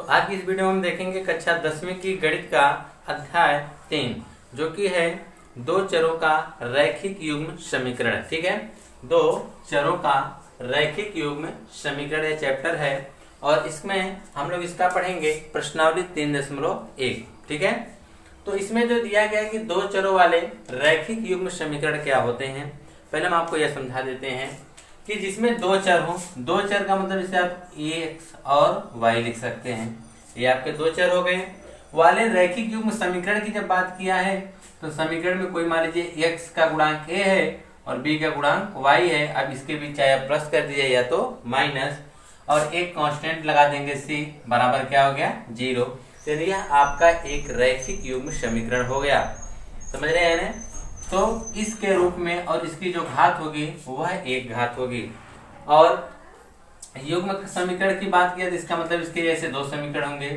तो आज की इस वीडियो में हम देखेंगे कक्षा 10वीं की गणित का अध्याय 3 जो कि है दो चरों का रैखिक युग्म समीकरण। ठीक है, दो चरों का रैखिक युग्म समीकरण ये चैप्टर है और इसमें हम लोग इसका पढ़ेंगे प्रश्नावली 3.1। ठीक है, तो इसमें जो दिया गया है कि दो चरों वाले रैखिक युग्म समीकरण क्या होते हैं, पहले हम आपको यह समझा देते हैं कि जिसमें दो चर हो, दो चर का मतलब इसे आप x और y लिख सकते हैं। ये आपके दो चर हो गए वाले रैखिक युग्म समीकरण की जब बात किया है तो समीकरण में कोई मान लीजिए x का गुणांक a है और b का गुणांक y है। अब इसके बीच चाहे आप प्लस कर दीजिए या तो माइनस और एक कांस्टेंट लगा देंगे c बराबर क्या हो गया 0। चलिए यह आपका एक रैखिक युग्म समीकरण हो गया, समझ रहे हैं ना। तो इसके रूप में और इसकी जो घात होगी वह एक घात होगी। और युग्म समीकरण की बात किया तो इसका मतलब इसके जैसे दो समीकरण होंगे,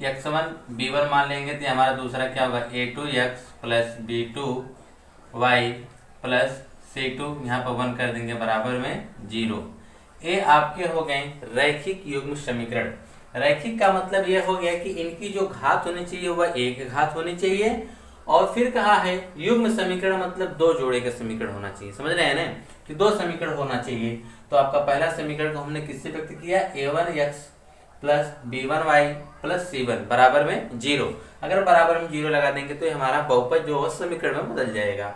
x1 b1 मान लेंगे तो हमारा दूसरा क्या होगा a2x plus b2y plus c2 यहाँ पर 1 कर देंगे बराबर में 0। ये आपके हो गए रैखिक युग्म समीकरण। रैखिक का मतलब यह हो गया कि इनकी जो घात होनी चाहिए वह एक घात होनी चाहिए। और फिर कहा है युग्म समीकरण मतलब दो जोड़े का समीकरण होना चाहिए, समझ रहे हैं ना कि दो समीकरण होना चाहिए। तो आपका पहला समीकरण को हमने किससे व्यक्त किया a1x plus b1y plus c1 बराबर में 0। अगर बराबर में 0 लगा देंगे तो हमारा बहुपद जो है समीकरण में बदल जाएगा।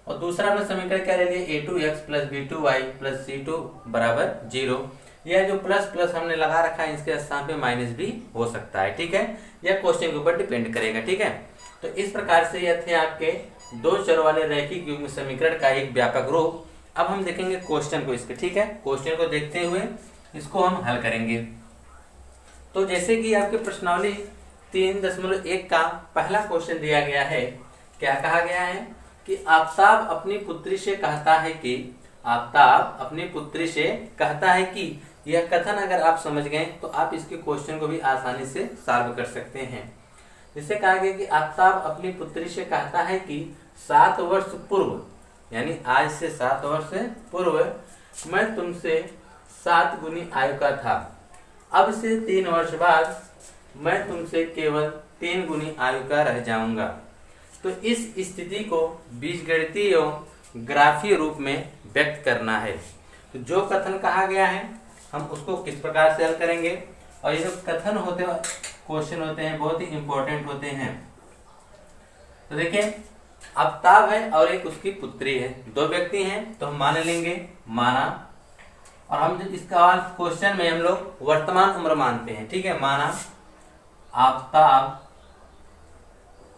और दूसरा हमने समीकरण क्या ले लिया a2x plus b2y plus c2 बराबर 0। यह जो प्लस प्लस हमने लगा रखा है इसके स्थान पे माइनस भी हो सकता है। ठीक है, यह क्वेश्चन के ऊपर डिपेंड करेगा। ठीक है, तो इस प्रकार से यह थे आपके दो चर वाले रैखिक युग्म समीकरण का एक व्यापक रूप। अब हम देखेंगे क्वेश्चन को इसके। ठीक है, क्वेश्चन को देखते हुए इसको हम हल करेंगे। तो जैसे कि आपके प्रश्नावली 3.1 का पहला क्वेश्चन दिया गया है, क्या कहा गया है कि आफ्ताब अपनी पुत्री से कहता है कि आफ्ताब अपनी पुत्री से कहता है कि यह कथन अगर आप समझ गए तो आप इसके क्वेश्चन को भी आसानी से सॉल्व कर सकते हैं। जिससे कहा गया कि आफ्ताब अपनी पुत्री से कहता है कि 7 वर्ष पूर्व, यानी आज से 7 वर्ष पूर्व मैं तुमसे 7 गुनी आयु का था। अब से 3 वर्ष बाद मैं तुमसे केवल 3 गुनी आयु का रह जाऊंगा। तो इस स्थिति को बीजगणितीय एवं ग्राफीय रूप में व्यक्त करना है। तो जो कथन कहा गया है हम उसको किस प्रकार से हल करेंगे। और ये जो कथन होते क्वेश्चन होते हैं बहुत ही इंपॉर्टेंट होते हैं। तो देखिए आफ्ताब है और एक उसकी पुत्री है, दो व्यक्ति हैं तो हम मान लेंगे माना। और हम जब इसका क्वेश्चन में हम लोग वर्तमान उम्र मानते हैं। ठीक है, माना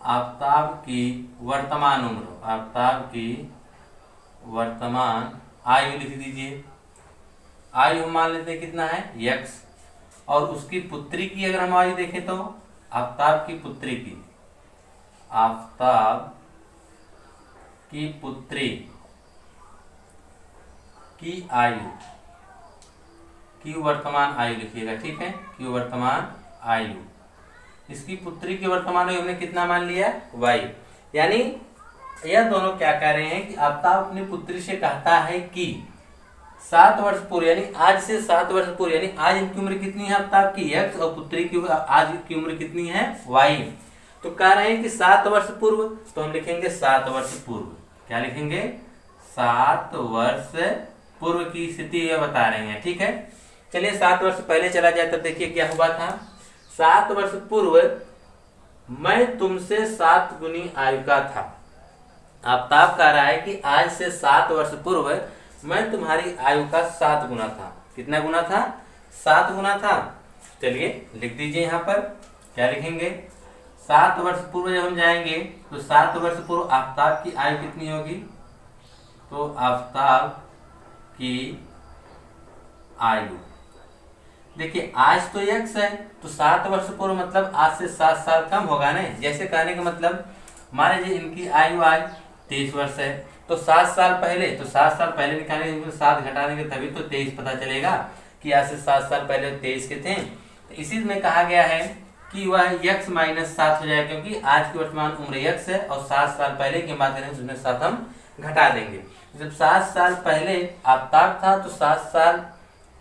आफ्ताब की वर्तमान उम्र, आफ्ताब की वर्तमान आयु लिख दीजिए। आयु हम मान लेते हैं कितना है x। और उसकी पुत्री की अगर हम आयु देखें तो आफ्ताब की पुत्री की, आफ्ताब की पुत्री की आयु की वर्तमान आयु लिखिएगा। ठीक है, की वर्तमान आयु, इसकी पुत्री की वर्तमान आयु हमने कितना मान लिया y। यानी यह दोनों क्या कह रहे हैं कि आफ्ताब अपनी पुत्री से कहता है कि 7 वर्ष पूर्व, यानी आज से 7 वर्ष पूर्व, यानी आज इनकी उम्र कितनी है आफ्ताब की x और पुत्री की आज की उम्र कितनी है y। तो कह रहे हैं कि 7 वर्ष पूर्व, तो हम लिखेंगे 7 वर्ष पूर्व। क्या लिखेंगे 7 वर्ष पूर्व की स्थिति ये बता रहे हैं। ठीक है, चलिए 7 वर्ष पहले चला जाए तब देखिए क्या हुआ था। 7 वर्ष पूर्व मैं तुमसे 7 गुनी आयु का था। आफ्ताब कह रहा है कि आज से 7 वर्ष पूर्व मैं तुम्हारी आयु का 7 गुना था। कितना गुना था 7 गुना था। चलिए लिख दीजिए यहाँ पर क्या लिखेंगे 7 वर्ष पूर्व जब हम जाएंगे तो 7 वर्ष पूर्व आफ्ताब की आयु कितनी होगी। तो आफ्ताब की आयु देखिए आज तो x है तो 7 वर्ष पूर्व मतलब आज से 7 साल कम होगा ना। जैसे कहने का मतलब मान लीजिए इनकी आयु आज 23 वर्ष है तो 7 साल पहले, तो 7 साल पहले निकालेंगे 7 घटा देंगे तभी तो 23 पता चलेगा कि आज से 7 साल पहले 23 के थे। तो इसी में कहा गया है कि वह x माइनस 7 हो जाएगा क्योंकि आज की वर्तमान उम्र x है और 7 साल पहले की बात करें उसमें 7 हम घटा देंगे। जब 7 साल पहले आफ्ताब था तो 7 साल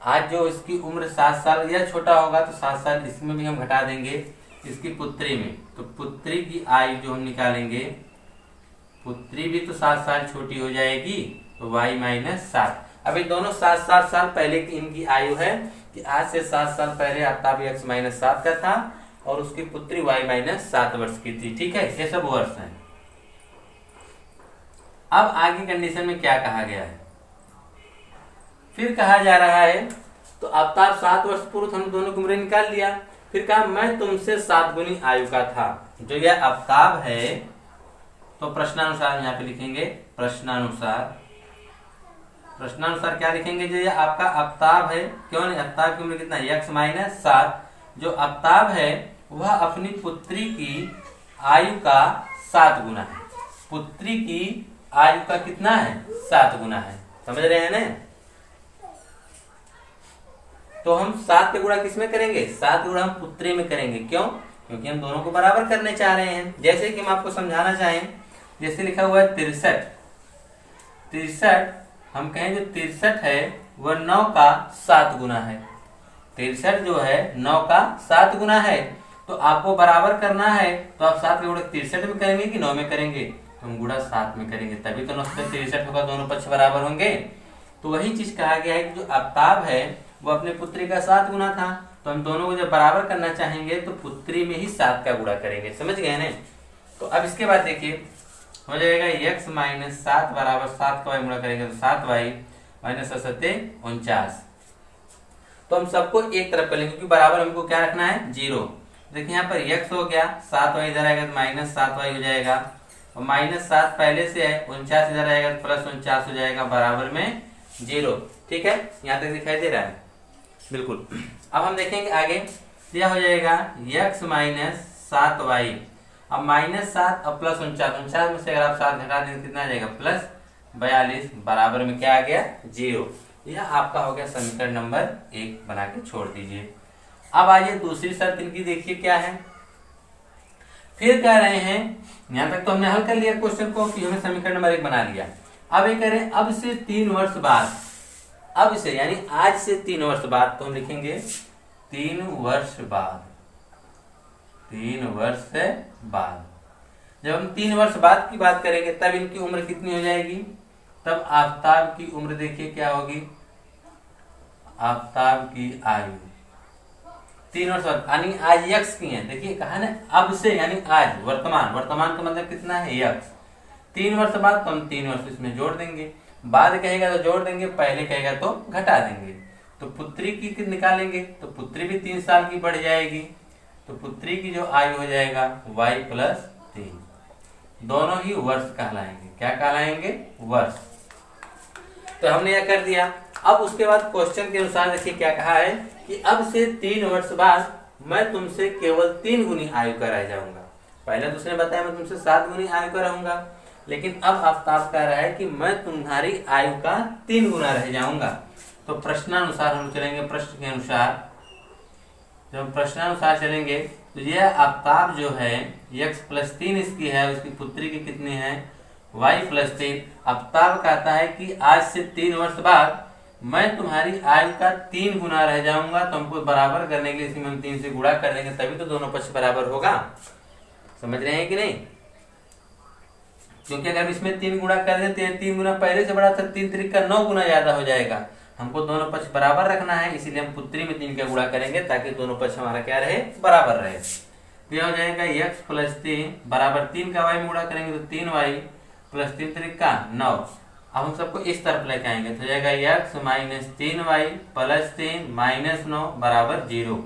आज जो इसकी उम्र 7 साल या छोटा होगा तो 7 साल इसमें भी हम घटा देंगे इसकी पुत्री में, तो पुत्री की आयु जो हम निकालेंगे, पुत्री भी तो 7 साल छोटी हो जाएगी, तो y-7। अभी दोनों 7-7 साल पहले की इनकी आयु है कि आज से 7 साल पहले आफ्ताब x-7 का था और उसकी पुत्री y-7 वर्ष की थी। ठीक है, ये सब वर्ष है। अब आगे कंडीशन में क्या कहा गया है, फिर कहा जा रहा है तो आफ्ताब 7 वर्ष पूर्व हम दोनों की उम्र निकाल लिया, फिर कहा मैं तुमसे 7 गुनी आयु का था। जो यह आफ्ताब है तो प्रश्नानुसार यहाँ पे लिखेंगे, प्रश्नानुसार क्या लिखेंगे, जो यह आपका आफ्ताब है, क्यों नहीं, आफ्ताब की उम्र कितना है x-7, जो आफ्ताब है वह अपनी पुत्री की आयु का 7 गुना है, पुत्री की आयु का कितना है 7 गुना है, समझ रहे हैं ना। तो हम 7 के गुणा किसमें करेंगे, 7 के गुणा हम पुत्री में करेंगे, क्यों, क्योंकि हम दोनों को बराबर करने चाह रहे हैं। जैसे कि हम आपको समझाना चाहें, जैसे लिखा हुआ है 63, हम कहें जो 63 है वह 9 का 7 गुना है, 63 जो है 9 का 7 गुना है, तो आपको बराबर करना है तो आप 7 के गुणा 63 में करेंगे कि 9 में करेंगे, तो हम गुणा 7 में करेंगे, तभी तो 9 से 63 होगा, दोनों पक्ष बराबर होंगे। तो वही चीज कहा गया है कि जो आफ्ताब है वो अपने पुत्री का 7 गुना था, तो हम दोनों को जब बराबर करना चाहेंगे तो पुत्री में ही 7 का गुणा करेंगे, समझ गए ना। तो अब इसके बाद देखिए हो जाएगा x-7 बराबर 7 का y गुणा करेंगे तो 7y-7 49। तो हम सबको एक तरफ कर लेंगे क्योंकि बराबर हमको क्या रखना है 0। देखिए यहाँ पर x हो गया, 7y इधर आएगा तो -7y हो जाएगा, और -7 पहले से है, 49 इधर आएगा तो +49 हो जाएगा, बराबर में 0। ठीक है, यहाँ तक दिखाई दे रहा है बिल्कुल। अब हम देखेंगे आगे, यह हो जाएगा x-7y, अब -7 और +49 में से अगर आप 7 घटा देंगे कितना आ जाएगा +42, बराबर में क्या आ गया 0। यह आपका हो गया समीकरण नंबर 1, बना के छोड़ दीजिए। अब आइए दूसरी शर्त इनकी देखिए क्या है, फिर कह रहे हैं, यहां तक तो हमने हल कर लिया क्वेश्चन को कि हमने समीकरण नंबर 1 बना लिया। अब ये कह रहे हैं अब से 3 वर्ष बाद, अब से यानी आज से 3 वर्ष बाद, तो हम लिखेंगे 3 वर्ष बाद, 3 वर्ष से बाद। जब हम 3 वर्ष बाद की बात करेंगे तब इनकी उम्र कितनी हो जाएगी, तब आफ्ताब की उम्र देखिए क्या होगी, आफ्ताब की आयु 3 वर्ष बाद, यानी आज यक्स की है, देखिए कहा ना अब से यानी आज, वर्तमान, वर्तमान का मतलब कितना है यक्स, 3 वर्ष बाद, तो हम 3 वर्ष इसमें जोड़ देंगे, बाद कहेगा तो जोड़ देंगे, पहले कहेगा तो घटा देंगे। तो पुत्री की निकालेंगे तो पुत्री भी 3 साल की बढ़ जाएगी, तो पुत्री की जो आयु हो जाएगा y+3, दोनों ही वर्ष कहलाएंगे, क्या कहलाएंगे वर्ष। तो हमने यह कर दिया। अब उसके बाद क्वेश्चन के अनुसार देखिए क्या कहा है कि अब से 3 वर्ष बाद मैं तुमसे केवल 3 गुनी आयु का रह जाऊंगा। पहले तो उसने बताया मैं तुमसे 7 गुनी आयु का रहूंगा, लेकिन अब आफ्ताब कह रहा है कि मैं तुम्हारी आयु का 3 गुना रह जाऊंगा। तो प्रश्नानुसार हम चलेंगे, प्रश्न के अनुसार जब प्रश्नानुसार चलेंगे तो यह आफ्ताब जो है x+3 इसकी है, उसकी पुत्री की कितनी है y+3। आफ्ताब कहता है कि आज से 3 वर्ष बाद मैं तुम्हारी आयु का 3 गुना रह जाऊंगा, तो हमको बराबर करने के लिए इसमें हम 3 से गुणा कर देंगे, तभी तो दोनों पक्ष बराबर होगा, समझ रहे हैं कि नहीं। क्योंकि अगर इसमें 3 गुणा कर देते हैं, 3 गुना पहले से बड़ा था, 3 3 का 9 गुना ज्यादा हो जाएगा, हमको दोनों पक्ष बराबर रखना है, इसीलिए हम पुत्री में 3 का गुणा करेंगे ताकि दोनों पक्ष हमारा क्या रहे बराबर रहे। तो यह हो जाएगा x+3 बराबर 3 का y में गुणा करेंगे तो 3y+3 3 का 9। अब हम सबको इस तरफ लेके आएंगे तो जाएगा x-3y+3 -9 बराबर 0।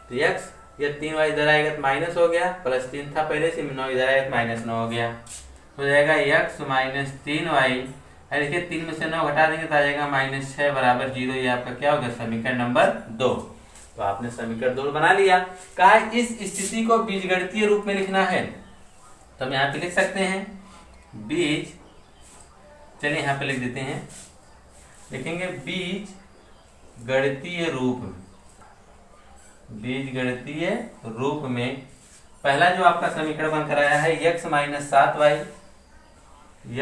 तो x ये 3y इधर आएगा तो माइनस हो गया, +3 था पहले से, 9 इधर आएगा तो -9 हो गया, तो जाएगा x-3y, देखिए 3 में से 9 घटा देंगे तो आ जाएगा -6 बराबर 0। ये आपका क्या हो गया समीकरण नंबर 2। तो आपने समीकरण 2 बना लिया। कहा इस स्थिति को बीजगणितीय रूप में लिखना है, तो हम यहाँ पे लिख सकते हैं बीज, चलिए यहाँ पे लिख देते हैं, लिखेंगे बीज गणितीय रूप में, बीज गणितीय रूप में पहला जो आपका समीकरण बनकर आया है x-7y +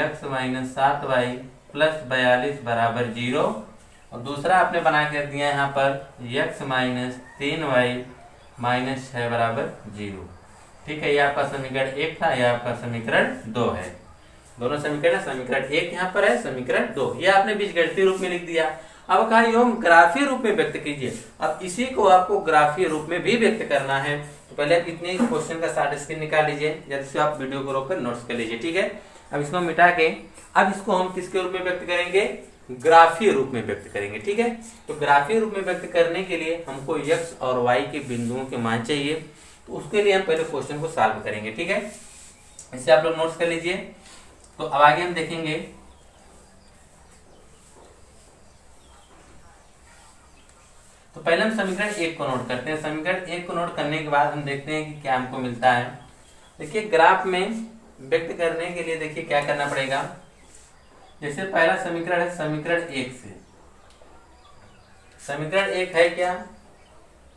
42 बराबर 0, और दूसरा आपने बना कर दिया यहाँ पर x माइनस 3y माइनस 6 बराबर 0। ठीक है, ये आपका समीकरण 1 था, यह आपका समीकरण 2 है। दोनों समीकरण, समीकरण 1 यहाँ पर है, समीकरण 2 ये आपने बीजगणितीय रूप में लिख दिया। अब कहा योग ग्राफीय रूप में व्यक्त कीजिए। अब इसी को आपको ग्राफीय रूप में भी व्यक्त करना है, तो पहले आप इतने क्वेश्चन का शॉर्ट स्क्रीन निकाल लीजिए, जल्दी से आप वीडियो को रोककर नोट्स कर लीजिए। ठीक है, अब इसको मिटा के अब इसको हम किसके रूप में व्यक्त करेंगे, ग्राफीय रूप में व्यक्त करेंगे। ठीक है, तो ग्राफीय रूप में व्यक्त करने के लिए हमको x और y के बिंदुओं के मान चाहिए, तो उसके लिए हम पहले क्वेश्चन को सॉल्व करेंगे। ठीक है, इसे आप लोग नोट्स कर लीजिए। तो अब आगे हम देखेंगे, तो पहले हम समीकरण 1 को नोट करते हैं। समीकरण 1 को नोट करने के बाद हम देखते हैं कि क्या हमको मिलता है। देखिए ग्राफ में व्यक्त करने के लिए देखिए क्या करना पड़ेगा। जैसे पहला समीकरण है समीकरण 1 से, समीकरण 1 है क्या,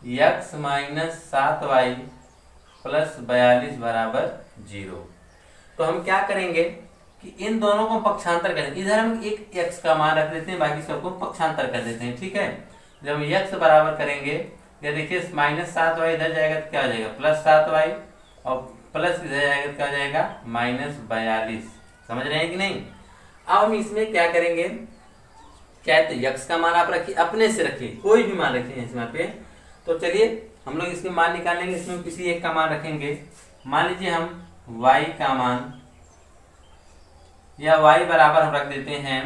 x माइनस 7y प्लस 42 बराबर 0। तो हम क्या करेंगे कि इन दोनों को पक्षांतर कर देंगे। इधर हम एक x का मान रख देते हैं, बाकी सबको पक्षांतर कर देते हैं। ठीक है, जब हम x बराबर करेंगे, ये देखिए माइनस 7y इधर जाएगा तो क्या हो जाएगा प्लस 7y, और प्लस इधर जाएगा तो क्या हो जाएगा माइनस 42। समझ रहे हैं कि नहीं। अब हम इसमें क्या करेंगे, क्या तो x का मान आप रखिए, अपने से रखिए, कोई भी मान रखिए इसमें पे। तो चलिए हम लोग इसके मान निकाल लेंगे, इसमें किसी एक का मान रखेंगे। मान लीजिए हम y का मान, या y बराबर हम रख देते हैं,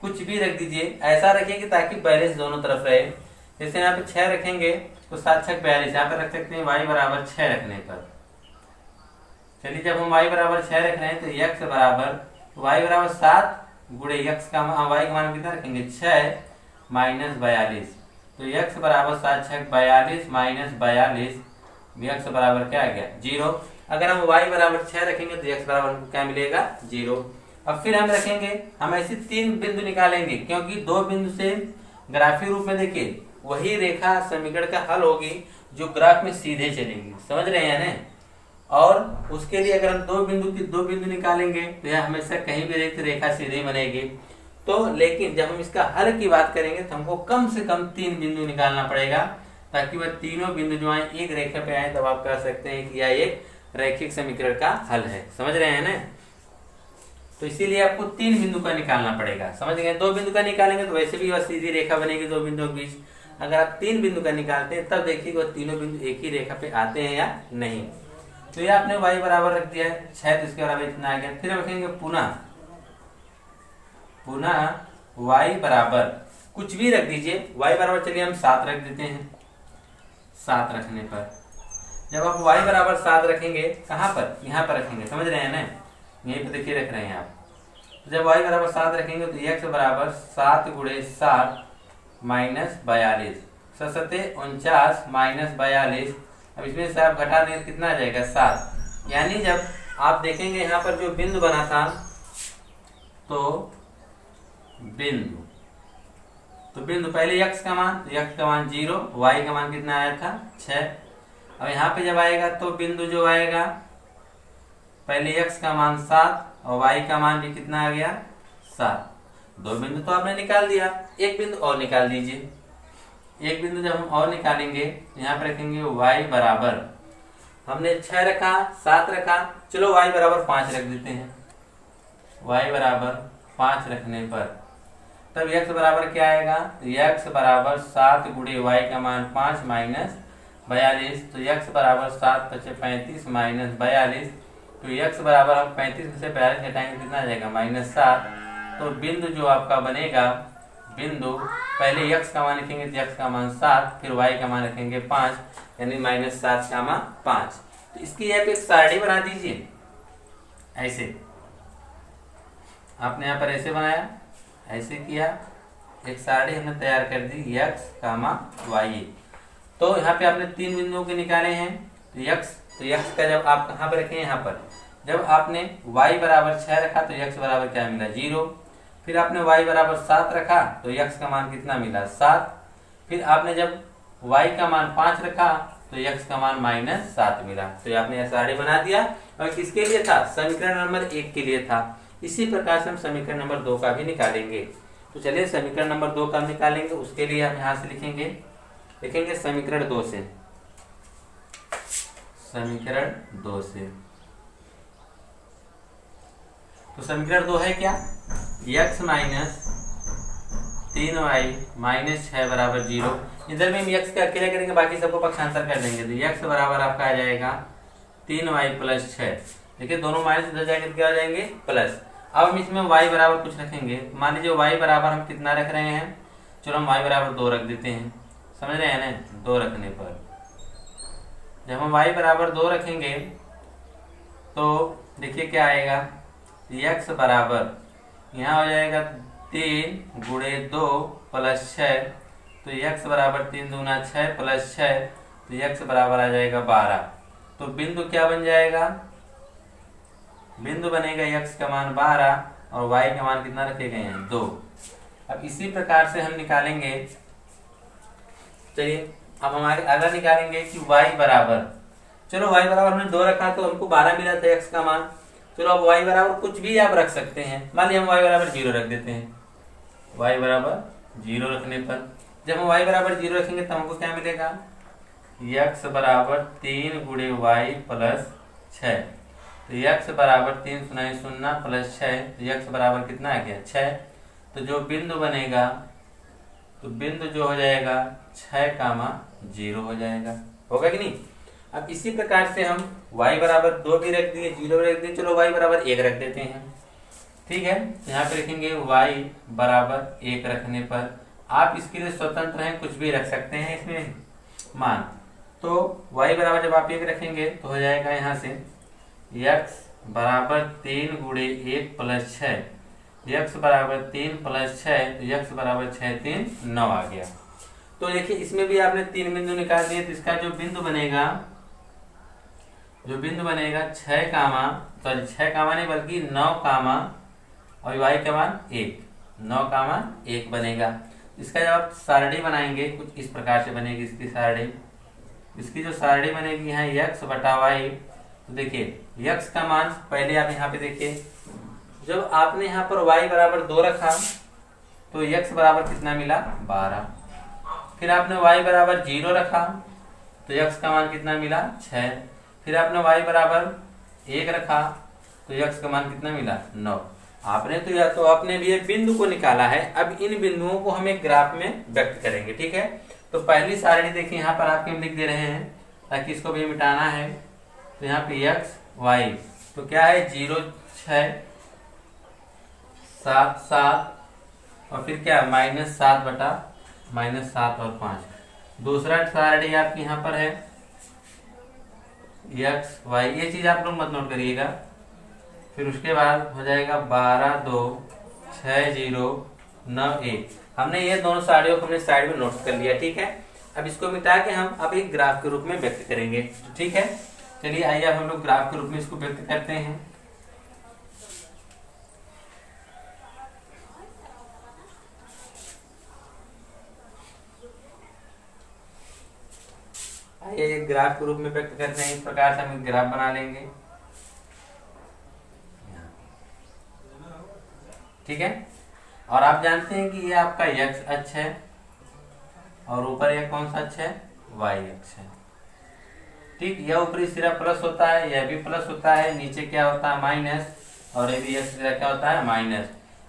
कुछ भी रख दीजिए, ऐसा रखिए ताकि बैलेंस दोनों तरफ रहे। जैसे यहाँ पे 6 रखेंगे तो 7 6 42, यहाँ पर रख सकते हैं y बराबर 6 रखने पर। चलिए जब हम y बराबर 6 रख रहे हैं तो x बराबर y बराबर 7 गुणे x का y का मान कितना रखेंगे 6 माइनस 42। तो x बराबर 7 6 42 माइनस 42, x बराबर क्या आ गया 0। अगर हम y बराबर 6 रखेंगे तो x बराबर क्या मिलेगा 0। अब फिर हम रखेंगे, हम ऐसे 3 बिंदु निकालेंगे, क्योंकि 2 बिंदु से ग्राफीय रूप में देखिए वही रेखा समीकरण का हल होगी जो ग्राफ में सीधे चलेगी। समझ रहे हैं ना। और उसके लिए अगर हम 2 बिंदु निकालेंगे तो यह हमेशा कहीं भी रेखा सीधे बनेगी। तो लेकिन जब हम इसका हल की बात करेंगे तो हमको कम से कम 3 बिंदु निकालना पड़ेगा, ताकि वह तीनों बिंदु जो आए एक रेखा पे आए, तब आप कह सकते हैं कि यह एक रैखिक समीकरण का हल है। समझ रहे हैं ना। तो इसीलिए आपको 3 बिंदु का निकालना पड़ेगा। समझ गए, 2 बिंदु का निकालेंगे तो वैसे भी वह सीधी रेखा बनेगी 2 बिंदुओं के बीच। अगर आप 3 बिंदु का निकालते हैं तब देखिए वह तीनों बिंदु एक ही रेखा पे आते हैं या नहीं। तो ये आपने y बराबर रख दिया है 6, तो इसके बराबर इतना आ गया। फिर रखेंगे पुनः y बराबर कुछ भी रख दीजिए, y बराबर चलिए हम 7 रख देते हैं। 7 रखने पर जब आप y बराबर 7 रखेंगे, कहाँ पर, यहाँ पर रखेंगे। समझ रहे हैं ना, यहीं पर देखिए रख रहे हैं आप। तो जब y बराबर 7 रखेंगे तो x बराबर 7 गुणे 7 माइनस 42, 49 माइनस 42। अब इसमें से आप घटा देंगे कितना आ जाएगा 7। यानी जब आप देखेंगे यहाँ पर जो बिंदु बना था, तो बिंदु पहले x का मान, तो x का मान 0, y का मान कितना आया था 6। अब यहाँ पे जब आएगा तो बिंदु जो आएगा, पहले x का मान 7 और y का मान भी कितना आ गया 7। 2 बिंदु तो आपने निकाल दिया, एक बिंदु और निकाल दीजिए। एक बिंदु जब हम और निकालेंगे, यहाँ पर रखेंगे y बराबर, हमने 6 रखा 7 रखा, चलो y बराबर 5 रख देते हैं। y बराबर 5 रखने पर तब x बराबर क्या आएगा, तो x बराबर 7 गुणे y का मान 5 माइनस 42। तो x बराबर 7 × 35 माइनस 42। तो x बराबर हम 35 में से 42 घटाएंगे कितना आ जाएगा -7। तो बिंदु जो आपका बनेगा, बिंदु पहले x का मान लिखेंगे तो x का मान 7, फिर y का मान रखेंगे 5, यानी -7 का मान 5। तो इसकी आप एक सारणी बना दीजिए। ऐसे आपने यहाँ पर ऐसे बनाया, ऐसे किया, एक सारणी हमने तैयार कर दी x, y। तो यहाँ पे आपने 3 बिंदुओं के निकाले हैं। तो x का जब आप कहाँ पर रखें, यहाँ पर जब आपने y बराबर 6 रखा तो x बराबर क्या मिला 0। फिर आपने y बराबर 7 रखा तो x का मान कितना मिला 7। फिर आपने जब y का मान 5 रखा तो x का मान -7 मिला। तो आपने यह सारणी बना दिया। और किसके लिए था, समीकरण नंबर 1 के लिए था। इसी प्रकार से हम समीकरण नंबर 2 का भी निकालेंगे। तो चलिए समीकरण नंबर 2 का हम निकालेंगे। उसके लिए हम यहाँ से लिखेंगे समीकरण 2 से। समीकरण 2 से तो समीकरण 2 है क्या, x माइनस 3y माइनस 6 बराबर 0। इधर में हम x का अकेले करेंगे, बाकी सबको पक्षांतर कर देंगे। तो x बराबर आपका आ जाएगा 3y प्लस 6। देखिए दोनों माइनस इधर जाकर क्या हो जाएंगे, प्लस। अब हम इसमें y बराबर कुछ रखेंगे। मान लीजिए y बराबर हम कितना रख रहे हैं, चलो हम y बराबर 2 रख देते हैं। समझ रहे हैं ना, 2 रखने पर जब हम y बराबर 2 रखेंगे तो देखिए क्या आएगा, x बराबर यहाँ हो जाएगा 3 गुणे 2 प्लस 6। तो x बराबर 3 दूना 6 प्लस 6, तो x बराबर आ जाएगा 12। तो बिंदु क्या बन जाएगा, बिंदु बनेगा x का मान 12 और y का मान कितना रखे गए हैं, 2। अब इसी प्रकार से हम निकालेंगे, चलिए अब हमारे अगर निकालेंगे कि y बराबर, चलो y बराबर हमने 2 रखा तो हमको 12 मिला था x का मान। चलो अब y बराबर कुछ भी आप रख सकते हैं। मान लिया हम y बराबर 0 रख देते हैं। y बराबर 0 रखने पर जब हम y बराबर 0 रखेंगे तो हमको क्या मिलेगा, x बराबर 3 गुणे y प्लस 6। तो x बराबर 3 सुनाई 0 प्लस 6, तो x बराबर कितना आ गया, 6। तो जो बिंदु बनेगा, तो बिंदु जो हो जाएगा 6, 0 हो जाएगा, होगा कि नहीं। अब इसी प्रकार से हम y बराबर 2 भी रख दिए, 0 भी रख दिए, चलो y बराबर 1 रख देते हैं। ठीक है, यहाँ पे रखेंगे y बराबर 1 रखने पर आप इसके लिए स्वतंत्र हैं, कुछ भी रख सकते हैं इसमें मान। तो y बराबर जब आप 1 रखेंगे तो हो जाएगा यहाँ से x बराबर 3 गुणे 1 प्लस 6। x बराबर 3 प्लस 6, तो x बराबर 6 3 9 आ गया। तो देखिए इसमें भी आपने 3 बिंदु निकाल दिए। तो इसका जो बिंदु बनेगा 6 कामा, सॉरी 6 कामा नहीं बल्कि 9 कामा और y का मान 1, 9 कामा 1 बनेगा। इसका जब आप सारणी बनाएंगे कुछ इस प्रकार से बनेगी इसकी सारणी। इसकी जो सारणी बनेगी यहाँ x बटा y, तो देखिए x का मान पहले आप यहाँ पे देखिए, जब आपने यहाँ पर y बराबर 2 रखा तो x बराबर कितना मिला, 12। फिर आपने y बराबर 0 रखा तो x का मान कितना मिला, 6। फिर आपने y बराबर 1 रखा तो x का मान कितना मिला, 9। आपने तो या तो आपने भी एक बिंदु को निकाला है। अब इन बिंदुओं को हम एक ग्राफ में व्यक्त करेंगे। ठीक है, तो पहली सारणी देखिए यहाँ पर आपके हम लिख दे रहे हैं ताकि इसको भी मिटाना है। तो यहाँ पे x y तो क्या है, 0 6 7 7 और फिर क्या -7 बटा -7 और 5। दूसरा सारणी आपकी यहाँ पर है x y, ये चीज आप लोग मत नोट करिएगा। फिर उसके बाद हो जाएगा 12 2 6 0 9 1। हमने ये दोनों सारणियों को अपने साइड में नोट कर लिया। ठीक है, अब इसको मिटा के हम अब एक ग्राफ के रूप में व्यक्त करेंगे। ठीक है, चलिए आइए अब हम लोग ग्राफ के रूप में इसको व्यक्त करते हैं। आइए एक ग्राफ के रूप में व्यक्त करते हैं। इस प्रकार से हम एक ग्राफ बना लेंगे। ठीक है, और आप जानते हैं कि ये आपका x अक्ष है और ऊपर यह कौन सा अक्ष है, y अक्ष है। ठीक, यह ऊपरी सिरा प्लस होता है, यह भी प्लस होता है, नीचे क्या होता है माइनस, और ये भी यह सिरा क्या होता है माइनस।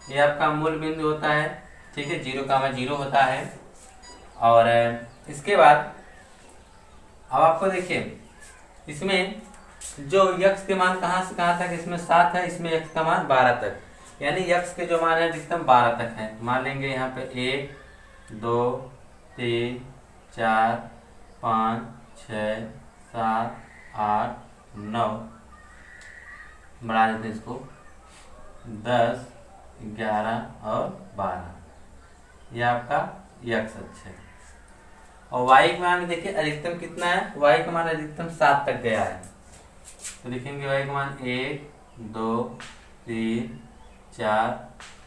ये आपका मूल बिंदु होता है। ठीक है, 0, होता है। और इसके बाद अब आपको देखिए इसमें जो x के मान कहाँ से कहाँ तक, इसमें 7 है, इसमें x का मान 12 तक, यानी x के जो मान है अधिकतम 12 तक है। मान लेंगे यहाँ पे 1 2 3 4 5 6 7 8 9, बढ़ा देते हैं इसको, 10 11 और 12। ये आपका x अक्ष है। और y का मान देखिए अधिकतम कितना है, y का मान अधिकतम 7 तक गया है। तो लिखेंगे y का मान 1 2 3 4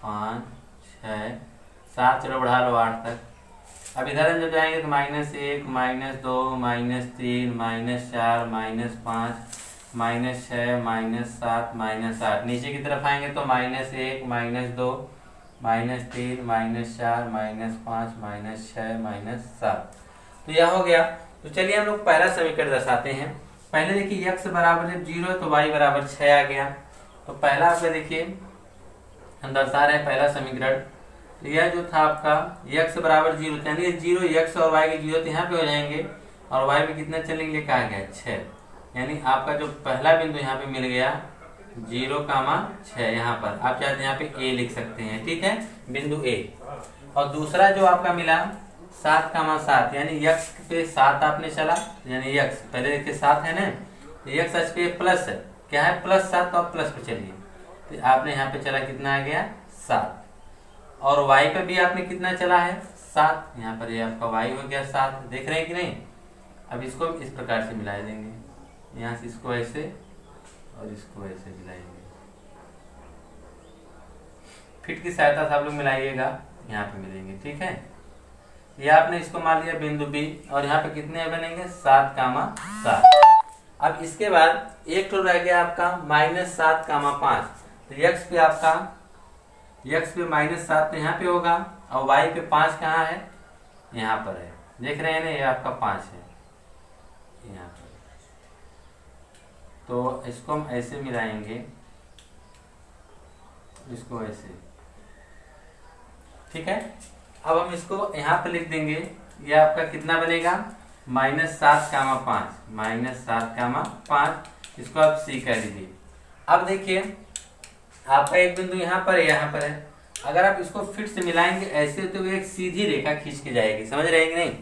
5 6 7, चलो बढ़ा लो 8 तक। अब इधर हम जब जाएंगे तो -1 -2 -3 -4 -5 -6 -7 -8। नीचे की तरफ आएंगे तो -1 -2 -3 -4 -5 -6 -7। तो यह हो गया। तो चलिए हम लोग पहला समीकरण दर्शाते हैं। पहले देखिए x बराबर जब 0 है तो y बराबर 6 आ गया। तो पहला आपका देखिए हम दर्शा रहे हैं पहला समीकरण। तो यह जो था आपका x बराबर 0, यानी 0 x और y के 0 तो यहाँ पे हो जाएंगे और y पे कितना चलेंगे कहा गया 6। यानी आपका जो पहला बिंदु यहाँ पे मिल गया 0,6। यहाँ पर आप चाहते हैं यहाँ पे a लिख सकते हैं, ठीक है, बिंदु a। और दूसरा जो आपका मिला 7,7, यानी x पे 7 आपने चला, यानी x पहले देखिए 7 है ना, तो x अक्ष पे प्लस है, क्या है +7, तो आप प्लस पे चलिए। तो आपने यहाँ पे चला कितना आ गया 7। और y पे भी आपने कितना चला है 7, यहाँ पर ये आपका y हो गया 7। देख रहे हैं कि नहीं। अब इसको इस प्रकार से मिला देंगे, यहाँ से इसको ऐसे और इसको ऐसे मिलाएंगे। फिट की सहायता से आप लोग मिलाइएगा, यहाँ पे मिलेंगे, ठीक है। ये आपने इसको मान लिया बिंदु B और यहाँ पे कितने बनेंगे 7,7। अब इसके बाद एक तो रह गया आपका -7,5। तो x पे आपका -7 तो यहाँ पे होगा और y पे 5 कहाँ है, यहाँ पर है, देख रहे हैं ना, ये आपका 5 है यहाँ पर। तो इसको हम ऐसे मिलाएंगे, इसको ऐसे, ठीक है। अब हम इसको यहाँ पे लिख देंगे, ये आपका कितना बनेगा -7,5, -7,5। इसको आप C कह दीजिए। अब देखिए आपका एक बिंदु यहाँ पर है। अगर आप इसको फिट से मिलाएंगे ऐसे तो एक सीधी रेखा खींच के जाएगी, समझ रहे हैं कि नहीं।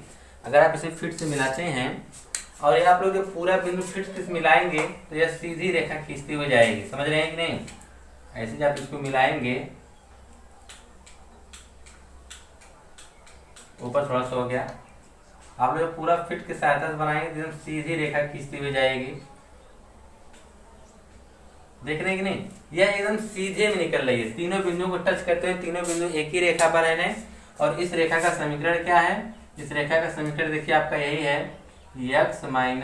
अगर आप इसे फिट से मिलाते हैं और ये आप लोग जो पूरा बिंदु फिट से मिलाएंगे तो यह सीधी रेखा खींचती हुई जाएगी, समझ रहे हैं कि नहीं। ऐसे जब आप इसको मिलाएंगे, ऊपर थोड़ा सा हो गया, आप लोग पूरा फिट के सहायता से बनाएंगे एकदम सीधी रेखा खींचती हुई जाएगी, देख रहे हैं कि नहीं। यह एकदम सीधे में निकल रही है, तीनों बिंदुओं को टच करते हुए तीनों बिंदु एक ही रेखा पर है। और इस रेखा का समीकरण क्या है, इस रेखा का समीकरण देखिए आपका यही है, x - 7y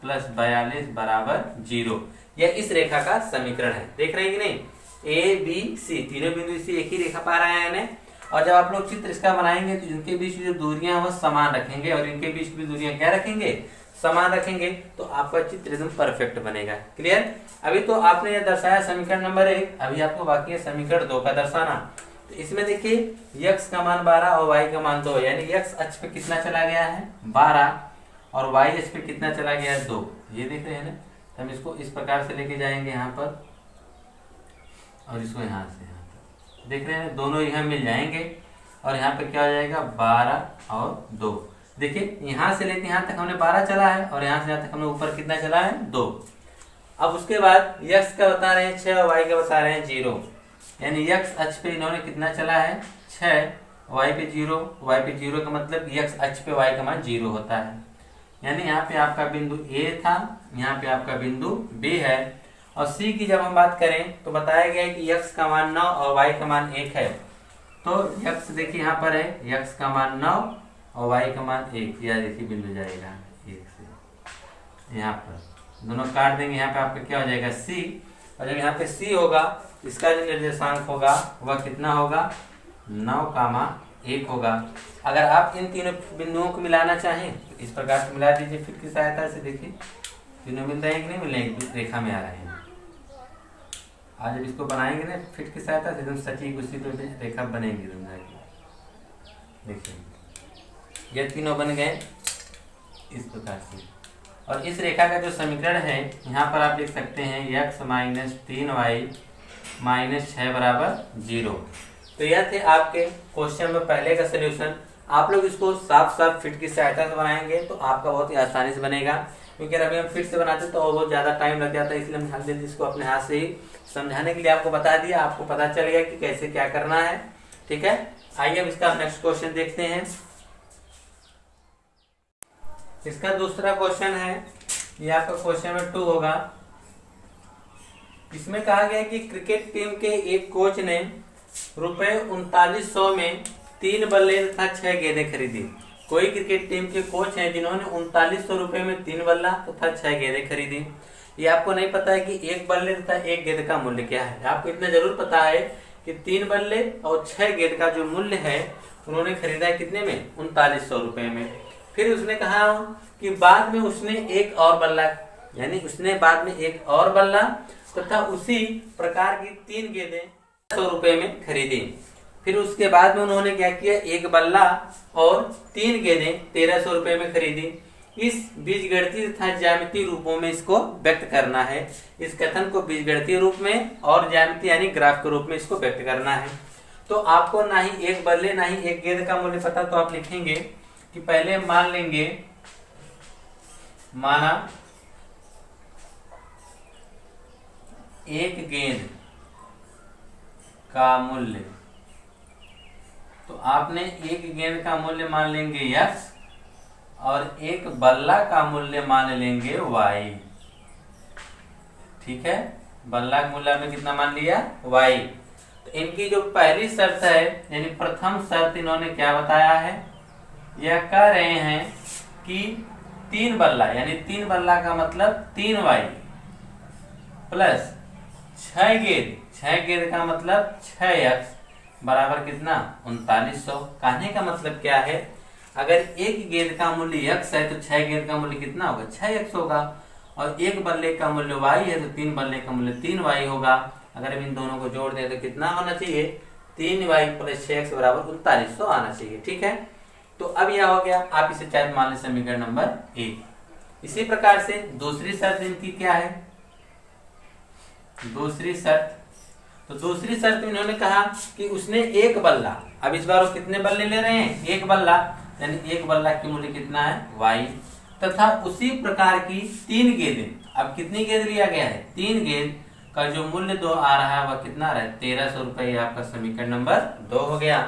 + 42 बराबर 0। यह इस रेखा का समीकरण है, देख रहे हैं कि नहीं। A B C तीनों बिंदु इसी एक ही रेखा पर आए हैं। और जब आप लोग चित्र इसका बनाएंगे तो इनके बीच जो दूरियां वो समान रखेंगे और इनके बीच भी दूरियां क्या रखेंगे, समान रखेंगे, तो आपका चित्र एकदम परफेक्ट बनेगा। क्लियर। अभी तो आपने यह दर्शाया समीकरण नंबर 1, अभी आपको बाकी है समीकरण 2 का दर्शाना। तो इसमें देखिए x का मान 12 और y का मान 2, यानी x अक्ष पे कितना चला गया है 12 और y अक्ष पे कितना चला गया है 2, ये देख रहे हैं ना। तो हम इसको इस प्रकार से लेके जाएंगे यहाँ पर और इसको यहाँ से यहाँ पर, देख रहे हैं दोनों यहाँ मिल जाएंगे और यहाँ पे क्या हो जाएगा 12 और 2। देखिए यहाँ से लेके यहाँ तक हमने 12 चला है और यहाँ से यहाँ तक हमने ऊपर कितना चला है 2। अब उसके बाद x का बता रहे हैं 6 और y का बता रहे हैं 0, यानी x अक्ष पे इन्होंने कितना चला है 6, y पे 0, y पे 0 का मतलब x अक्ष पे y का मान 0 होता है। यानी यहाँ पे आपका बिंदु A था, यहाँ पे आपका बिंदु B है। और C की जब हम बात करें तो बताया गया है कि x का मान 9 और y का मान 1 है। तो x देखिए यहाँ पर है x का मान 9 और y का मान 1, यह देखिए बिंदु जाएगा 1 से, यहाँ पर दोनों काट देंगे, यहाँ पे आपका क्या हो जाएगा C। और जब यहाँ पे C होगा इसका जो निर्देशांक होगा वह कितना होगा 9,1 होगा। अगर आप इन तीनों बिंदुओं को मिलाना चाहें तो इस प्रकार से मिला दीजिए फिट की सहायता से। देखिए तीनों मिल रहे हैं कि नहीं मिल रहे हैं, रेखा में आ रहे हैं। आज जब इसको बनाएंगे ना फिट की सहायता से एकदम सटीक उसी पे रेखा बनेगी एकदम जाके। देखिए ये तीनों बन गए इस प्रकार से। और इस रेखा का जो समीकरण है यहाँ पर आप लिख सकते हैं x - 3y - 6 बराबर 0। तो यह थे आपके क्वेश्चन में पहले का सलूशन। आप लोग इसको साफ साफ फिट की सहायता से बनाएंगे तो आपका बहुत ही आसानी से बनेगा, क्योंकि अगर हम फिट से बनाते तो बहुत ज़्यादा टाइम लग जाता है। इसलिए हम जल्दी इसको अपने हाथ से ही समझाने के लिए आपको बता दिया, आपको पता चल गया कि कैसे क्या करना है। ठीक है, आइए अब इसका नेक्स्ट क्वेश्चन देखते हैं। इसका दूसरा क्वेश्चन है, ये आपका क्वेश्चन नंबर 2 होगा। इसमें कहा गया है कि क्रिकेट टीम के एक कोच ने ₹3900 में 3 बल्ले तथा 6 गेंदें खरीदी। कोई क्रिकेट टीम के कोच हैं जिन्होंने ₹3900 में 3 बल्ला तथा 6 गेंदें खरीदी। ये आपको नहीं पता है कि एक बल्ले तथा एक गेंद का मूल्य क्या है। आपको इतना जरूर पता है कि 3 बल्ले और 6 गेंद का जो मूल्य है उन्होंने खरीदा है कितने में, 3900 रुपए में। फिर उसने कहा कि बाद में उसने एक और बल्ला, यानी उसने बाद में एक और बल्ला तथा उसी प्रकार की 3 गेंदें 100 रुपए में खरीदी। फिर उसके बाद में उन्होंने क्या किया, एक बल्ला और 3 गेंदें 1300 रुपए में खरीदी। इस बीजगणितीय तथा ज्यामितीय रूपों में इसको व्यक्त करना है। इस कथन को बीजगणितीय रूप में और ज्यामितीय यानी ग्राफ के रूप में इसको व्यक्त करना है। तो आपको ना ही एक बल्ले ना ही एक गेंद का मूल्य पता, तो आप लिखेंगे कि पहले मान लेंगे, माना एक गेंद का मूल्य, तो आपने एक गेंद का मूल्य मान लेंगे x और एक बल्ला का मूल्य मान लेंगे y। ठीक है, बल्ला का मूल्य आपने कितना मान लिया, y। तो इनकी जो पहली शर्त है यानी प्रथम शर्त इन्होंने क्या बताया है, यह कह रहे हैं कि 3 बल्ला यानी 3 बल्ला का मतलब 3y प्लस 6 गेंद, 6 गेंद का मतलब 6x बराबर कितना, 3900। कहने का मतलब क्या है, अगर एक गेंद का मूल्य x है तो 6 गेंद का मूल्य कितना होगा, 6x होगा, और एक बल्ले का मूल्य y है तो 3 बल्ले का मूल्य 3y होगा। अगर हम इन दोनों को जोड़ दें तो कितना होना चाहिए, 3y प्लस 6x बराबर 3900 आना चाहिए। ठीक है, तो अब यह हो गया, आप इसे चाहे मान लें समीकरण नंबर 1। इसी प्रकार से दूसरी शर्त इनकी क्या है, दूसरी शर्त, तो दूसरी शर्त में इन्होंने कहा कि उसने एक बल्ला, अब इस बार वो कितने बल्ले ले रहे हैं, एक बल्ला, यानी एक बल्ला की मूल्य कितना है, y, तथा उसी प्रकार की 3 गेंदें। अब कितनी गेंद लिया गया है, 3 गेंद का जो मूल्य 2 आ रहा है वह कितना आ रहा है, 1300 रुपये। आपका समीकरण नंबर 2 हो गया।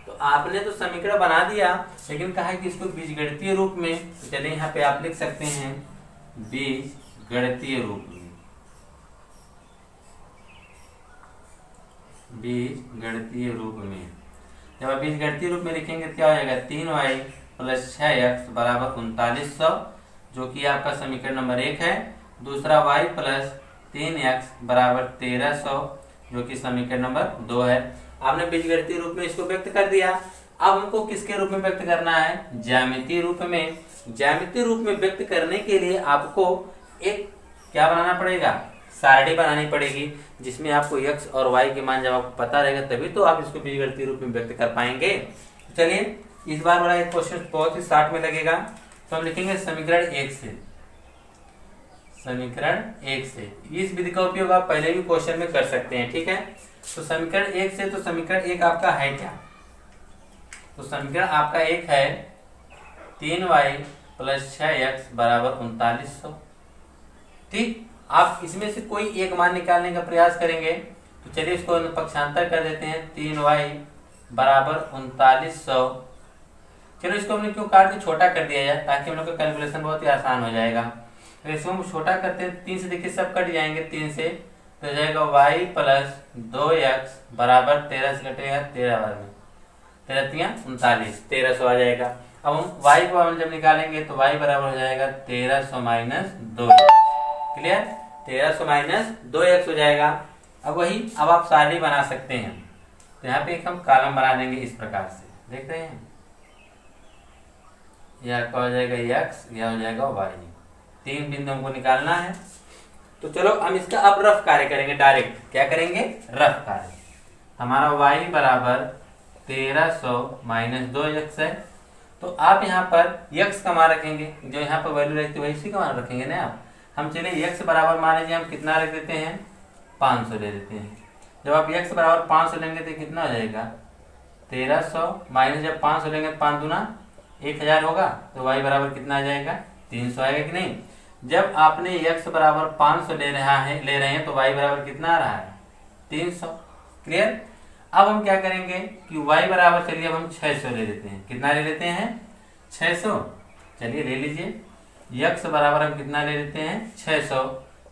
तो आपने तो समीकरण बना दिया, लेकिन कहा है कि इसको बीजगणितीय रूप में, तो चलिए यहाँ पे आप लिख सकते हैं बीजगणितीय रूप में, बीजगणितीय रूप में। जब आप बीजगणितीय रूप में लिखेंगे क्या हो जाएगा, 3y प्लस 6x बराबर 3900, जो कि आपका समीकरण नंबर 1 है। दूसरा y प्लस 3x बराबर 1300, जो कि समीकरण नंबर 2 है। आपने बीजगणितीय रूप में इसको व्यक्त कर दिया। अब हमको किसके रूप में व्यक्त करना है, ज्यामितीय रूप में। ज्यामितीय रूप में व्यक्त करने के लिए आपको एक क्या बनाना पड़ेगा, सारणी बनानी पड़ेगी, जिसमें आपको x और y के मान जब आपको पता रहेगा तभी तो आप इसको बीजगणितीय रूप में व्यक्त कर पाएंगे। चलिए इस बार वाला एक क्वेश्चन बहुत ही शॉर्ट में लगेगा, तो हम लिखेंगे समीकरण 1 से, समीकरण 1 से। इस विधि का उपयोग आप पहले भी क्वेश्चन में कर सकते हैं। ठीक है, तो समीकरण 1 से, तो समीकरण 1 आपका है क्या, तो समीकरण आपका 1 है 3y प्लस 6x बराबर 3900। ठीक, आप इसमें से कोई एक मान निकालने का प्रयास करेंगे, तो चलिए इसको पक्षांतर कर देते हैं, 3y बराबर 3900। चलो इसको हमने क्यों काट के छोटा कर दिया जाए, ताकि हम लोग का कैलकुलेशन बहुत ही आसान हो जाएगा। तो इसको हम छोटा करते हैं, 3 से देखिए सब कट जाएंगे, 3 से तो हो जाएगा y प्लस 2x बराबर 13 से कटेगा 13 बार में, 13 39, 1300 आ जाएगा। अब हम y को हम जब निकालेंगे तो y बराबर हो जाएगा 1300 माइनस 2। क्लियर, 1300 माइनस 2x हो जाएगा। अब वही, अब आप सारणी बना सकते हैं, तो यहाँ पे एक हम कॉलम बना देंगे इस प्रकार से, देख रहे हैं, यह क्या हो जाएगा x, यह हो जाएगा y। 3 बिंदु हमको निकालना है। तो चलो हम इसका अब रफ कार्य करेंगे, डायरेक्ट क्या करेंगे, रफ कार्य। हमारा y बराबर 1300 माइनस 2x है, तो आप यहाँ पर x का मान रखेंगे, जो यहाँ पर वैल्यू रहती है वही इसी का मान रखेंगे ना आप। हम चलिए x बराबर मान लीजिए हम कितना रख देते हैं, 500 ले देते हैं। जब आप x बराबर 500 लेंगे तो कितना हो जाएगा, 1300 माइनस, जब 500 लेंगे तो 5 दूना 1000 होगा, तो y बराबर कितना आ जाएगा, 300 आएगा कि नहीं। जब आपने x बराबर 500 ले रहे हैं तो y बराबर कितना आ रहा है, 300। क्लियर, अब हम क्या करेंगे कि y बराबर, चलिए अब हम 600 ले लेते हैं। कितना ले लेते हैं, 600। चलिए ले लीजिए, x बराबर हम कितना ले लेते हैं, 600,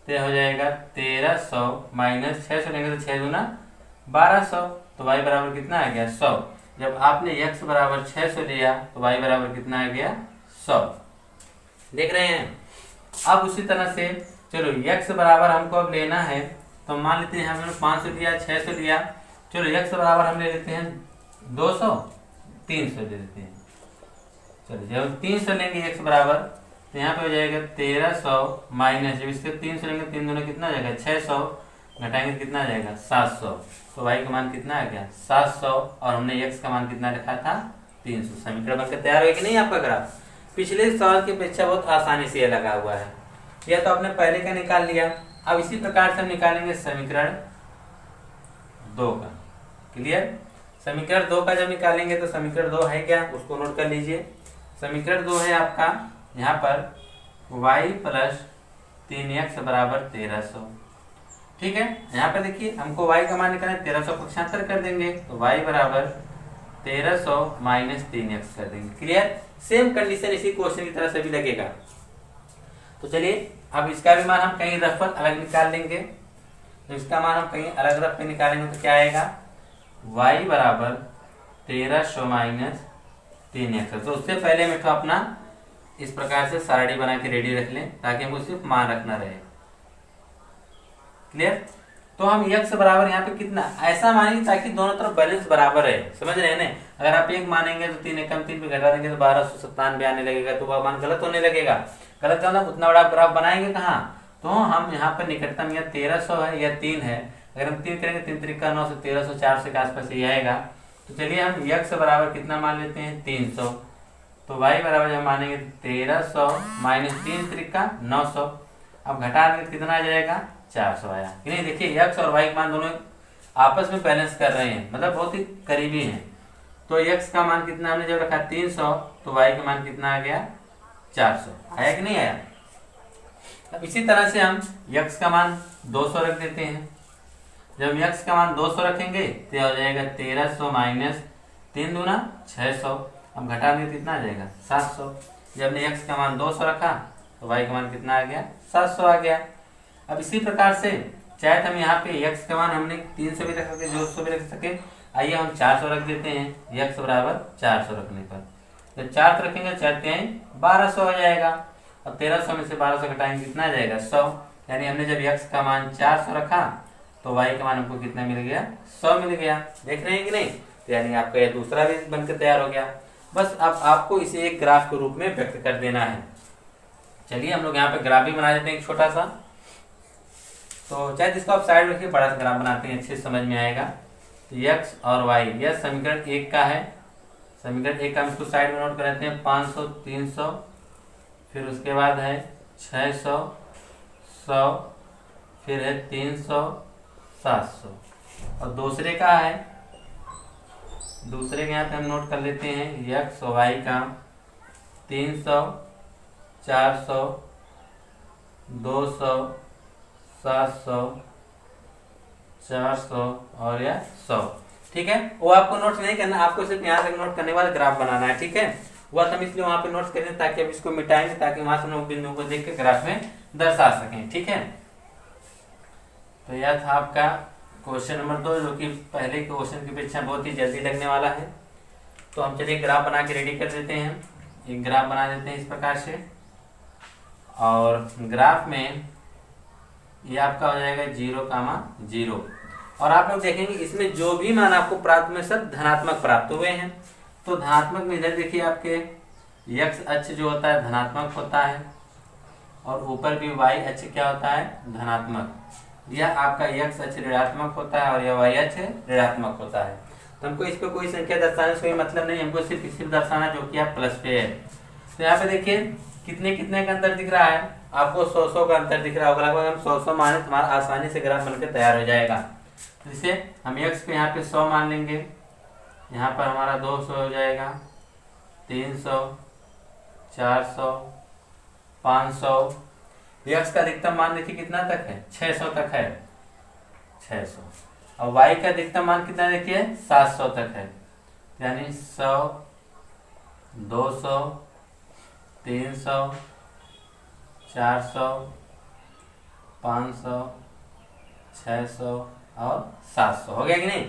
तो हो जाएगा 1300 माइनस 600 लेंगे तो 6 दूना 1200, तो y बराबर कितना आ गया, 100। जब आपने x बराबर 600 लिया तो y बराबर कितना आ गया, 100। देख रहे हैं। अब उसी तरह से चलो x बराबर हमको अब लेना है, तो मान लेते हैं हमने 500 लिया, 600 लिया, चलो x बराबर हम ले लेते हैं 200, 300 ले लेते हैं। चलो जब 300 लेंगे x बराबर, तो यहाँ पे हो जाएगा 1300 माइनस, जब इसके 300 लेंगे 3 दूनी कितना आ जाएगा 600, घटाएंगे तो कितना आ जाएगा 700। तो y का मान कितना आ गया 700, और हमने x का मान कितना रखा था 300। समीकरण बनकर तैयार हो कि नहीं आपका ग्राफ। पिछले सवाल की अपेक्षा बहुत आसानी से ये लगा हुआ है। यह तो आपने पहले का निकाल लिया। अब इसी प्रकार से हम निकालेंगे समीकरण 2 का। क्लियर। समीकरण 2 का जब निकालेंगे तो समीकरण 2 है क्या, उसको नोट कर लीजिए। समीकरण 2 है आपका यहाँ पर y प्लस 3x बराबर 1300। ठीक है, यहाँ पर देखिए हमको y का मान निकालना है, 1300 पक्षांतर कर देंगे तो y बराबर 1300 माइनस 3x कर देंगे। क्लियर। सेम कंडीशन इसी क्वेश्चन की तरह से भी लगेगा। तो चलिए अब इसका भी मान हम कहीं रफ पर अलग निकाल लेंगे। तो इसका मान हम कहीं अलग रफ पे निकालेंगे तो क्या आएगा y बराबर 1300 माइनस 3x। तो उससे पहले हम तो अपना इस प्रकार से सारणी बना के रेडी रख लें ताकि हमको सिर्फ मान रखना रहे। क्लियर। तो हम x बराबर यहाँ पे कितना ऐसा मानेंगे ताकि दोनों तरफ बैलेंस बराबर है। समझ रहे हैं ना। अगर आप 1 मानेंगे तो 3 एकम 3 पे घटा देंगे तो 1297 आने लगेगा, तो वह मान गलत होने लगेगा। गलत का मतलब उतना बड़ा ग्राफ बनाएंगे कहाँ। तो हम यहाँ पर निकटतम या 1300 है या 3 है। अगर हम 3 करेंगे 3 त्रिका 9 से 1300 4 के आसपास ये आएगा। तो चलिए हम x बराबर कितना मान लेते हैं 300। तो y बराबर जब मानेंगे 1300 माइनस 3 त्रिका 900। अब घटा देंगे कितना आ जाएगा 400 आया कि नहीं। देखिए x और y के मान दोनों आपस में बैलेंस कर रहे हैं, मतलब बहुत ही करीबी हैं। तो x का मान कितना हमने जब रखा 300, तो y का मान कितना आ गया 400। आया कि नहीं आया। अब इसी तरह से हम x का मान 200 रख देते हैं। जब x का मान 200 रखेंगे तो हो जाएगा 1300 माइनस 3 दूना 600। अब घटा देंगे कितना आ जाएगा 700। जब हमने x का मान 200 रखा तो y का मान कितना आ गया 700 आ गया। अब इसी प्रकार से चाहे हम यहाँ पे x का मान हमने 300 भी रख सके 200 भी रख सके। आइए हम 400 रख देते हैं। x बराबर 400 रखने पर जब 4 रखेंगे 4 1200 हो जाएगा। अब 1300 में से 1200 घटाएंगे कितना आ जाएगा 100। यानी हमने जब x का मान 400 रखा तो y का मान हमको कितना मिल गया 100 मिल गया। देख रहे हैं कि नहीं। तो यानी आपका यह दूसरा भी बनकर तैयार हो गया। बस अब आपको इसे एक ग्राफ के रूप में व्यक्त कर देना है। चलिए हम लोग यहाँ पे ग्राफ भी बना देते हैं एक छोटा सा। तो चाहे जिसको आप साइड रखिए, बड़ा सा ग्राफ बनाते हैं, अच्छे से समझ में आएगा। तो x और y यह समीकरण 1 का है। समीकरण 1 का हम इसको साइड में नोट कर लेते हैं 500 300, फिर उसके बाद है 600 100, फिर है 300 700। और दूसरे का है, दूसरे के यहाँ पे हम नोट कर लेते हैं x और y का 300 400 200 700 400 और या 100। ठीक है। वो आपको नोट्स नहीं करना, आपको सिर्फ यहाँ तक नोट करने के बाद ग्राफ बनाना है। ठीक है। वह हम इसलिए वहाँ पे नोट्स करेंगे ताकि अब इसको मिटाएंगे ताकि वहां से लोग बिंदु को देख के ग्राफ में दर्शा सकें। ठीक है। तो यह था आपका क्वेश्चन नंबर 2, जो कि पहले क्वेश्चन की अपेक्षा बहुत ही जल्दी लगने वाला है। तो हम चलिए ग्राफ बना के रेडी कर देते हैं। एक ग्राफ बना देते हैं इस प्रकार से, और ग्राफ में ये आपका हो जाएगा 0, 0। और आप लोग देखेंगे इसमें जो भी मान आपको प्राप्त में सब धनात्मक प्राप्त हुए हैं। तो धनात्मक में इधर देखिए आपके x अक्ष जो होता है धनात्मक होता है, और ऊपर भी y अक्ष क्या होता है धनात्मक। यह आपका x अक्ष ऋणात्मक होता है और यह y अक्ष ऋणात्मक होता है। तो हमको इस पर कोई संख्या दर्शाने से कोई मतलब नहीं, हमको सिर्फ दर्शाना जो कि आप प्लस पे है। तो यहाँ पे देखिए कितने कितने का अंतर दिख रहा है आपको 100 का अंतर दिख रहा होगा। लगभग हम 100 माने तुम्हारा आसानी से ग्राफ बनकर तैयार हो जाएगा। तो इसे हम x पे यहाँ पे 100 मान लेंगे, यहाँ पर हमारा 200 हो जाएगा, 300 400 500। x का अधिकतम मान देखिए कितना तक है 600 तक है 600। और y का अधिकतम मान कितना देखिए 700 तक है। यानी 100 200 300 400 500 600 और 700 हो गया कि नहीं।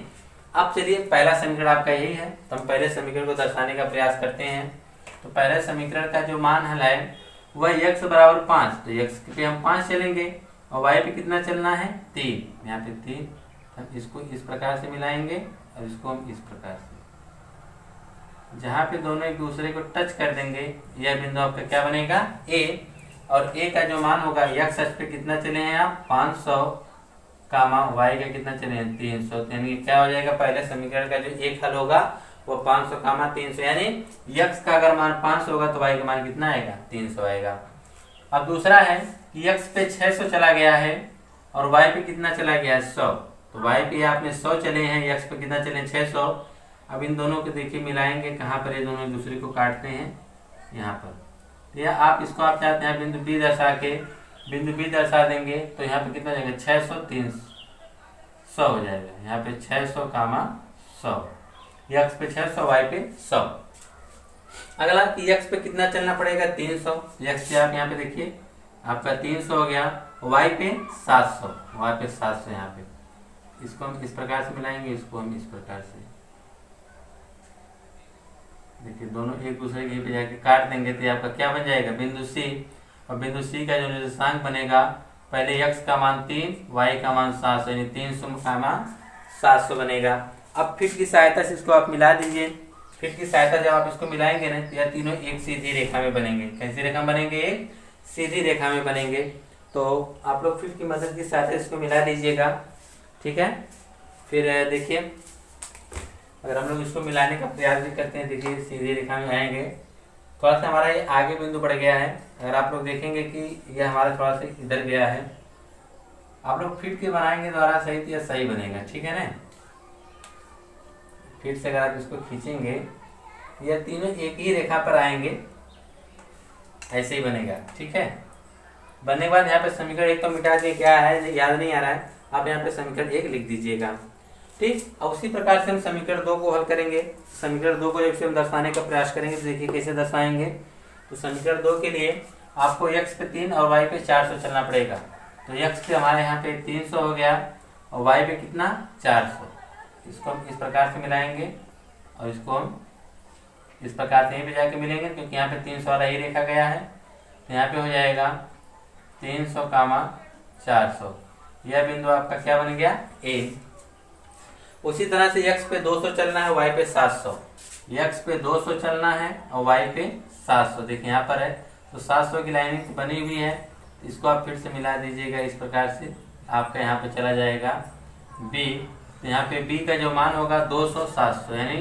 अब चलिए पहला समीकरण आपका यही है, तो हम पहले समीकरण को दर्शाने का प्रयास करते हैं। तो पहले समीकरण का जो मान हल है वह x बराबर 5, तो x पे हम 5 चलेंगे और y पे कितना चलना है 3, यहाँ पे 3। हम इसको इस प्रकार से मिलाएंगे और इसको हम इस प्रकार से, जहाँ पे दोनों एक दूसरे को टच कर देंगे यह बिंदु आपका क्या बनेगा ए, और ए का जो मान होगा एक्स अक्ष पे कितना चले हैं आप 500 कामा वाई का कितना चले हैं 300, यानी क्या हो जाएगा पहले समीकरण का जो एक हल होगा वो 500 कामा 300, यानी यक्स का अगर मान 500 होगा तो वाई का मान कितना आएगा 300 आएगा। अब दूसरा है कि यक्स पे 600 चला गया है और वाई पे कितना चला गया है 100, तो वाई पे आपने 100 चले हैं, यक्स पे कितना चले 600। अब इन दोनों को देखिए मिलाएंगे, कहाँ पर ये दोनों एक दूसरे को काटते हैं यहाँ पर, तो या आप इसको आप चाहते हैं बिंदु बी दर्शा के बिंदु बी दर्शा देंगे तो यहाँ पे कितना जाएगा 600 300 हो जाएगा, यहाँ पे 600 कामा 100, यक्स पे 600 वाई पे 100। अगला कि यक्स पे कितना चलना पड़ेगा 300, यक्स पे आप यहाँ पे देखिए आपका 300 हो गया, वाई पे 700, वाई पे 700 यहाँ पे, इसको हम इस प्रकार से मिलाएंगे, इसको हम इस प्रकार से, देखिए दोनों एक दूसरे के पे जाके काट देंगे तो आपका क्या बन जाएगा बिंदु सी, और बिंदु सी का जो निर्देशांक बनेगा पहले यक्स का मान 3 वाई का मान 700, यानी 300 का मान 700 बनेगा। अब फिट की सहायता से इसको आप मिला दीजिए, फिट की सहायता जब आप इसको मिलाएंगे ना तो यह तीनों एक सीधी रेखा में बनेंगे, कैसी रेखा में बनेंगे एक सीधी रेखा में बनेंगे। तो आप लोग फिट की मदद की सहायता से इसको मिला लीजिएगा, ठीक है। फिर देखिए अगर हम लोग इसको मिलाने का प्रयास भी करते हैं, देखिए सीधी रेखा में आएंगे, थोड़ा सा हमारा ये आगे बिंदु बढ़ गया है, अगर आप लोग देखेंगे कि यह हमारा थोड़ा सा इधर गया है, आप लोग फिट के बनाएंगे द्वारा सही तो यह सही बनेगा, ठीक है ना। फिर से अगर आप इसको खींचेंगे यह तीनों एक ही रेखा पर आएंगे, ऐसे ही बनेगा, ठीक है। बनने के बाद यहाँ पे समीकरण एक तो मिटा दिए, क्या है याद नहीं आ रहा है, आप यहाँ पे समीकरण एक लिख दीजिएगा, ठीक। और उसी प्रकार से हम समीकरण 2 को हल करेंगे। समीकरण 2 को जब से हम दर्शाने का प्रयास करेंगे तो देखिए कैसे दर्शाएंगे। तो समीकरण 2 के लिए आपको x पे 3 और y पे 400 चलना पड़ेगा, तो x पे हमारे यहाँ पे 300 हो गया और y पे कितना 400, इसको हम इस प्रकार से मिलाएंगे और इसको हम इस प्रकार से यहीं पे जाके मिलेंगे, क्योंकि यहाँ पे 300 वाला ही रेखा गया है, तो यहाँ पे हो जाएगा 300 कामा 400, यह बिंदु आपका क्या बन गया A। उसी तरह से x पे 200 चलना है, y पे 700, x पे 200 चलना है और y पे 700, देखिए यहाँ पर है तो 700 की लाइनिंग बनी हुई है, इसको आप फिर से मिला दीजिएगा इस प्रकार से, आपका यहाँ पे चला जाएगा b, तो यहाँ पे b का जो मान होगा 200 700, यानी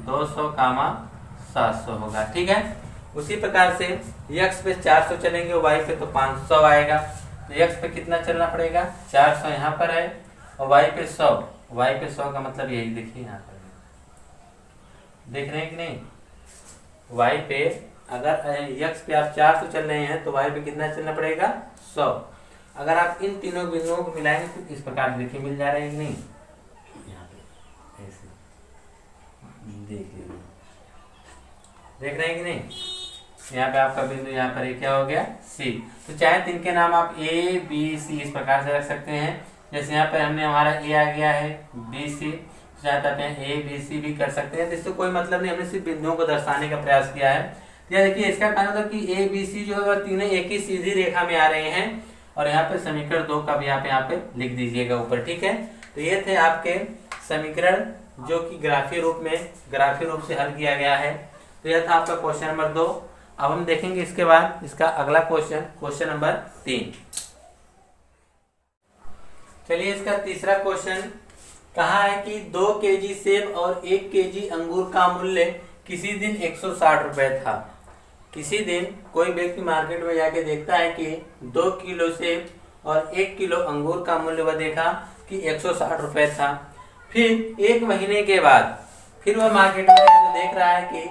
200 कामा 700 होगा, ठीक है। उसी प्रकार से x पे 400 चलेंगे y पे तो 500 आएगा, तो x पे कितना चलना पड़ेगा 400 यहाँ पर है और y पे 100, y पे 100 का मतलब यही देखिए यहाँ पर देख रहे हैं कि नहीं, y पे अगर x पे आप 400 चल रहे हैं तो y पे कितना चलना पड़ेगा 100। अगर आप इन तीनों बिंदुओं को मिलाएंगे तो इस प्रकार देखिए मिल जा रहे हैं कि नहीं, यहाँ पे ऐसे देखिए देख रहे हैं कि नहीं, यहाँ पे आपका बिंदु यहाँ पर क्या हो गया C। तो चाहे तो इनके नाम आप A B C इस प्रकार से रख सकते हैं, जैसे यहाँ पर हमने हमारा A आ गया है B C, चाहे तो आप A B C भी कर सकते हैं, तो इससे कोई मतलब नहीं, हमने सिर्फ बिंदुओं को दर्शाने का प्रयास किया है। तो यह देखिए इसका कहना था कि A B C जो है वह तीनों एक ही सीधी रेखा में आ रहे हैं, और यहाँ पे समीकरण 2 का भी आप यहाँ पे लिख दीजिएगा ऊपर, ठीक है। तो ये थे आपके समीकरण जो कि ग्राफीय रूप से हल किया गया है। तो यह था आपका क्वेश्चन नंबर 2। अब हम देखेंगे इसके बाद इसका अगला क्वेश्चन नंबर 3। चलिए इसका तीसरा क्वेश्चन कहा है कि 2 केजी सेब और 1 केजी अंगूर का मूल्य किसी दिन 160 रुपए था। किसी दिन कोई व्यक्ति मार्केट में जाके देखता है कि 2 किलो सेब और 1 किलो अंगूर का मूल्य वह देखा कि 160 रुपए था। फिर 1 महीने के बाद फिर वह मार्केट में जाके देख रहा है कि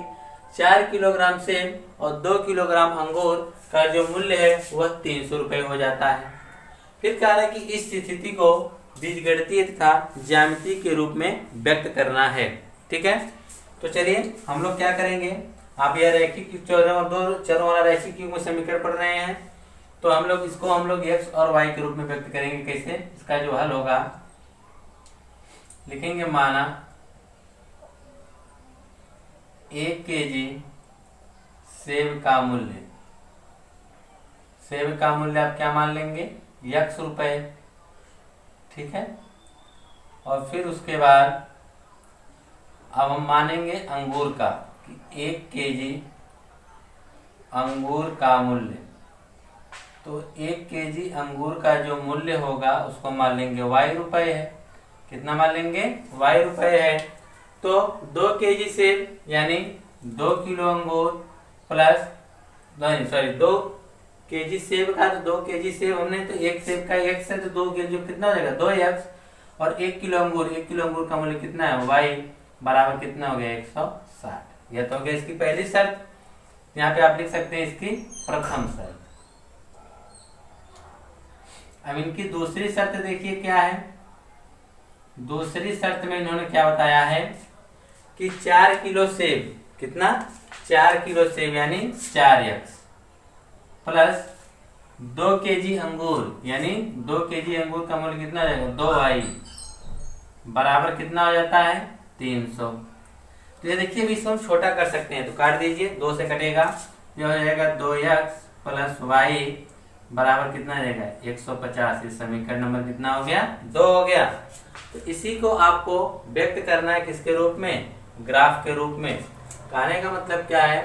4 किलोग्राम सेब और 2 किलोग्राम अंगूर का जो मूल्य है वह 300 रुपए हो जाता है। फिर कह रहा है कि इस स्थिति को बीजगणितीय तथा ज्यामिति के रूप में व्यक्त करना है, ठीक है। तो चलिए हम लोग क्या करेंगे, आप यह रैखिक दो चरों वाला रैखिक युग्म समीकरण पढ़ रहे हैं, तो हम लोग इसको x और y के रूप में व्यक्त करेंगे। कैसे, इसका जो हल होगा लिखेंगे, माना 1 केजी सेब का मूल्य आप क्या मान लेंगे x रुपए, ठीक है। और फिर उसके बाद अब हम मानेंगे अंगूर का कि 1 केजी अंगूर का मूल्य। तो 1 केजी अंगूर का जो मूल्य होगा उसको मान लेंगे y रुपए है। कितना मान लेंगे? y रुपए है। तो 2 केजी सेब यानी 2 किलो अंगूर प्लस, नहीं सॉरी, 2 केजी सेब का, तो 2 केजी सेब हमने, तो एक सेब का x है, तो 2 केजी कितना हो जाएगा? 2x। और 1 किलो अंगूर, 1 किलो अंगूर का मूल्य कितना है? y बराबर कितना हो गया? 160। यह तो हो गया इसकी पहली शर्त। यहाँ पे आप लिख सकते हैं इसकी प्रथम शर्त। अब इनकी दूसरी शर्त देखिए क्या है। दूसरी शर्त में इन्होंने क्या बताया है कि 4 किलो सेब, कितना? 4 किलो सेब यानी 4x प्लस 2 केजी अंगूर यानी 2 केजी अंगूर का मूल्य कितना हो जाएगा? 2y बराबर कितना हो जाता है? 300। तो ये देखिए अभी इसको हम छोटा कर सकते हैं, तो काट दीजिए, 2 से कटेगा, ये हो जाएगा 2x प्लस y बराबर कितना आ जाएगा? 150। इस समीकरण नंबर कितना हो गया? 2 हो गया। तो इसी को आपको व्यक्त करना है किसके रूप में? ग्राफ के रूप में। कहने का मतलब क्या है?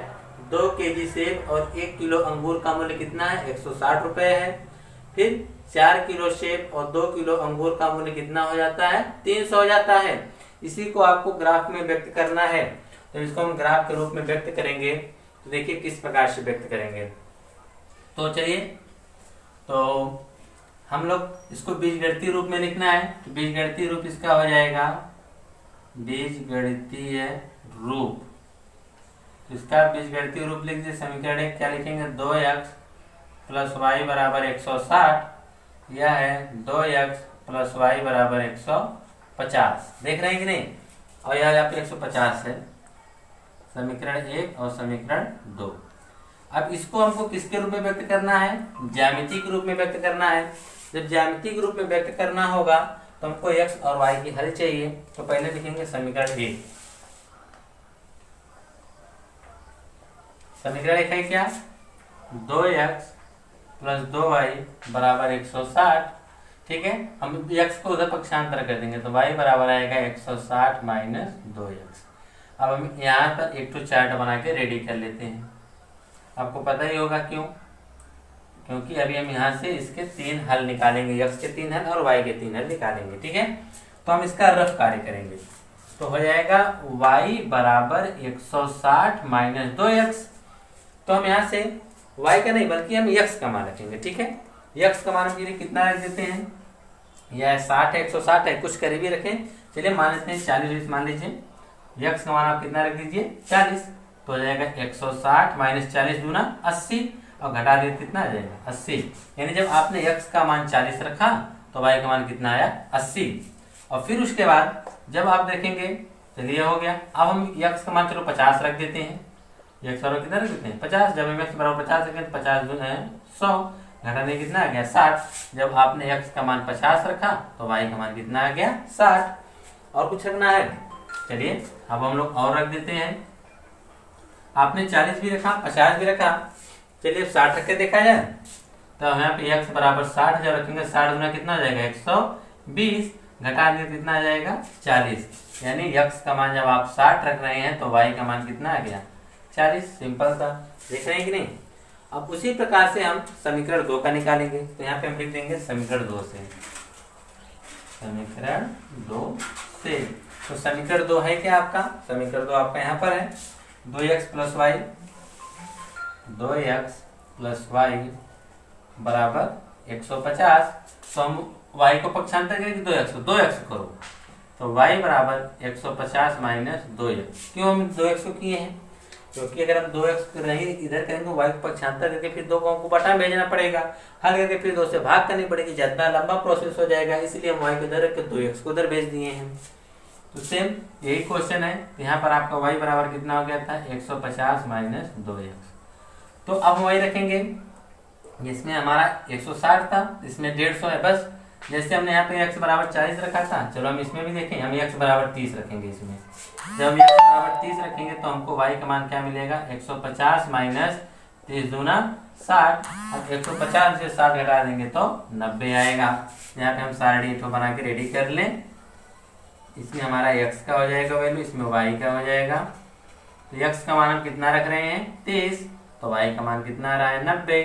2 केजी सेब और 1 किलो अंगूर का मूल्य कितना है? 160 रुपए है। फिर 4 किलो सेब और 2 किलो अंगूर का मूल्य कितना हो जाता है? 300 हो जाता है। इसी को आपको ग्राफ में व्यक्त करना है। तो इसको हम ग्राफ के रूप में व्यक्त करेंगे। तो देखिए किस प्रकार से व्यक्त करेंगे। तो चलिए, तो हम लोग इसको बीजगणितीय रूप में लिखना है। तो बीजगणितीय रूप इसका हो जाएगा, बीजगणितीय रूप, इसका बीजगणितीय रूप लिख दीजिए। समीकरण एक क्या लिखेंगे? 2x प्लस वाई बराबर 160। यह है 2x प्लस वाई बराबर 150। देख रहे हैं कि नहीं? और यह यहाँ पे 150 है, समीकरण 1 और समीकरण 2। अब इसको हमको किसके रूप में व्यक्त करना है? ज्यामितीय रूप में व्यक्त करना है। जब ज्यामितीय रूप में व्यक्त करना होगा तो हमको x और y की हल चाहिए। तो पहले लिखेंगे समीकरण 1। समीकरण 1 है क्या? 2x प्लस 2y बराबर 160। ठीक है, हम x को उधर पक्षांतर कर देंगे तो y बराबर आएगा 160 माइनस 2x। अब हम यहाँ पर एक तो चार्ट बना के रेडी कर लेते हैं। आपको पता ही होगा क्यों? क्योंकि अभी हम यहाँ से इसके 3 हल निकालेंगे, x के 3 हल और y के 3 हल निकालेंगे। ठीक है, तो हम इसका रफ कार्य करेंगे। तो हो जाएगा y बराबर 160 माइनस 2x। तो हम यहाँ से y का नहीं बल्कि हम x का मान रखेंगे। ठीक है, x का मान हम कितना रख देते हैं? यह 60 है, 160 है, कुछ करीबी रखें। चलिए मान लेते हैं 40 मान लीजिए। x का मान आप कितना रख दीजिए? 40। तो हो जाएगा 160 माइनस 40 दूना 80 और घटा दिए कितना आ जाएगा? 80। यानी जब आपने x का मान 40 रखा तो y का मान कितना आया? 80। और फिर उसके बाद जब आप देखेंगे, चलिए हो गया। अब हम x का मान चलो 50 रख देते हैं। x बराबर कितना रख देते हैं? 50। जब हम x बराबर 50 रखें तो 50 दूना 100, घटाने कितना आ गया? 60। जब आपने x का मान 50 रखा तो y का मान कितना आ गया? 60। और कुछ रखना है? चलिए अब हम लोग और रख देते हैं। आपने 40 भी रखा, 50 भी रखा, चलिए 60 रख के देखा जाए। तो हम यहाँ पे x बराबर 60 जब रखेंगे, 60 गुना कितना आ जाएगा? 120, घटा दिए कितना आ जाएगा? 40। यानी x का मान जब आप 60 रख रहे हैं तो y का मान कितना आ गया? 40। सिंपल था, देख रहे हैं कि नहीं? अब उसी प्रकार से हम समीकरण 2 का निकालेंगे। तो यहाँ पे हम लिख देंगे समीकरण 2 से, समीकरण 2 से। तो समीकरण 2 है क्या आपका? समीकरण 2 आपका यहाँ पर है 2x plus Y, 2x plus Y बराबर 150। तो हम y को पक्षांतर करेंगे 2x को, 2x करो तो y बराबर 150 माइनस 2x। क्यों हम 2x को किए हैं? क्योंकि अगर हम 2x नहीं इधर करेंगे, y को पक्षांतर करके फिर 2 को बटा में भेजना पड़ेगा, हल करके फिर 2 से भाग करनी पड़ेगी, जितना लंबा प्रोसेस हो जाएगा। इसलिए हम y को इधर रख के 2x को उधर भेज दिए हैं। तो सेम यही क्वेश्चन है। यहाँ पर आपका y बराबर कितना हो गया था? 150 माइनस 2x। तो अब हम y रखेंगे, इसमें हमारा 160 था, इसमें 150 है। बस जैसे हमने यहाँ पे x बराबर 40 रखा था, चलो हम इसमें भी देखें, हम x बराबर 30 रखेंगे। इसमें जब हम x बराबर 30 रखेंगे तो हमको y का मान क्या मिलेगा? 150 माइनस 30 दूना 60। अब 150 से 60 घटा देंगे तो 90 आएगा। यहाँ पे हम सारे बना के रेडी कर लें। इसमें हमारा x का हो जाएगा वैल्यू, इसमें y का हो जाएगा। तो x का मान हम कितना रख रहे हैं 30, तो y का मान कितना आ रहा है 90।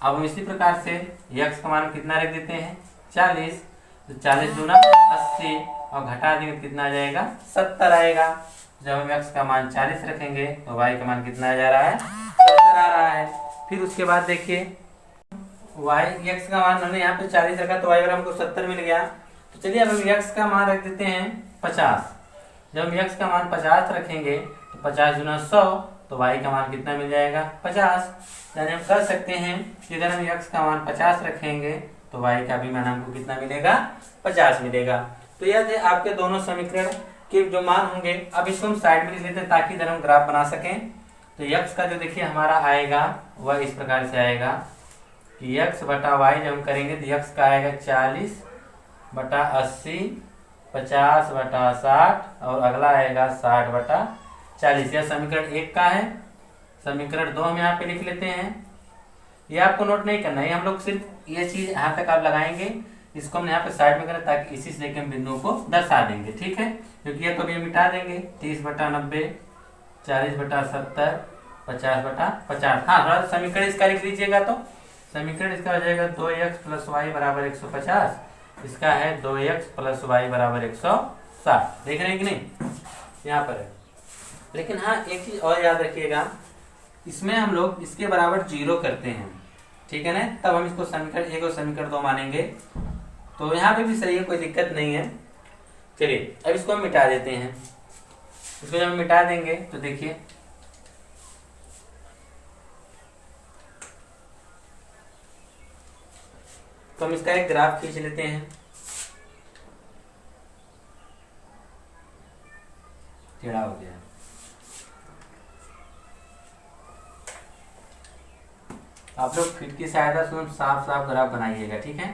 अब हम इसी प्रकार से x का मान कितना रख देते हैं 40, तो 40 दूना 80 और घटा देंगे तो कितना आ जाएगा 70 आएगा। जब हम x का मान 40 रखेंगे तो y का मान कितना जा रहा है 70 आ रहा है। फिर उसके बाद देखिए x का मान हमने यहाँ पे 40 रखा तो y हमको 70 मिल गया। तो चलिए अब हम x का मान रख देते हैं 50। जब हम x का मान 50 रखेंगे तो 50 गुना 100, तो y का मान कितना मिल जाएगा 50। यानी हम कह सकते हैं कि अगर हम x का मान 50 रखेंगे तो y का भी मान हमको कितना मिलेगा 50 मिलेगा। तो यह थे आपके दोनों समीकरण के जो मान होंगे। अब इसको हम साइड में लिख लेते हैं ताकि इधर हम ग्राफ बना सकें। तो x का जो देखिए हमारा आएगा वह इस प्रकार से आएगा कि x बटा y जब हम करेंगे तो x का आएगा 40 बटा 80, 50 बटा 60 और अगला आएगा 60 बटा 40। यह समीकरण 1 का है। समीकरण 2 हम यहाँ पे लिख लेते हैं। ये आपको नोट नहीं करना है, हम लोग सिर्फ ये चीज यहाँ तक आप लगाएंगे, इसको हम यहाँ पे साइड में करें ताकि इसी से लेकर हम बिंदुओं को दर्शा देंगे, ठीक है। क्योंकि ये तो भी मिटा देंगे 30 बटा 90, 40 बटा 70, 50 बटा 50। हाँ थोड़ा समीकरण इसका लिख लीजिएगा। तो समीकरण इसका हो जाएगा 2x प्लस वाई बराबर 150, इसका है 2x प्लस वाई बराबर 160। देख रहे हैं कि नहीं, यहाँ पर है। लेकिन हाँ एक चीज और याद रखिएगा, इसमें हम लोग इसके बराबर 0 करते हैं, ठीक है ना, तब हम इसको समीकरण 1 और समीकरण 2 मानेंगे। तो यहाँ पे भी सही है, कोई दिक्कत नहीं है। चलिए अब इसको हम मिटा देते हैं। इसको जब हम मिटा देंगे तो देखिए तो हम इसका एक ग्राफ खींच लेते हैं। टेढ़ा हो गया। आप लोग खिड़की की सहायता से साफ साफ ग्राफ बनाइएगा, ठीक है।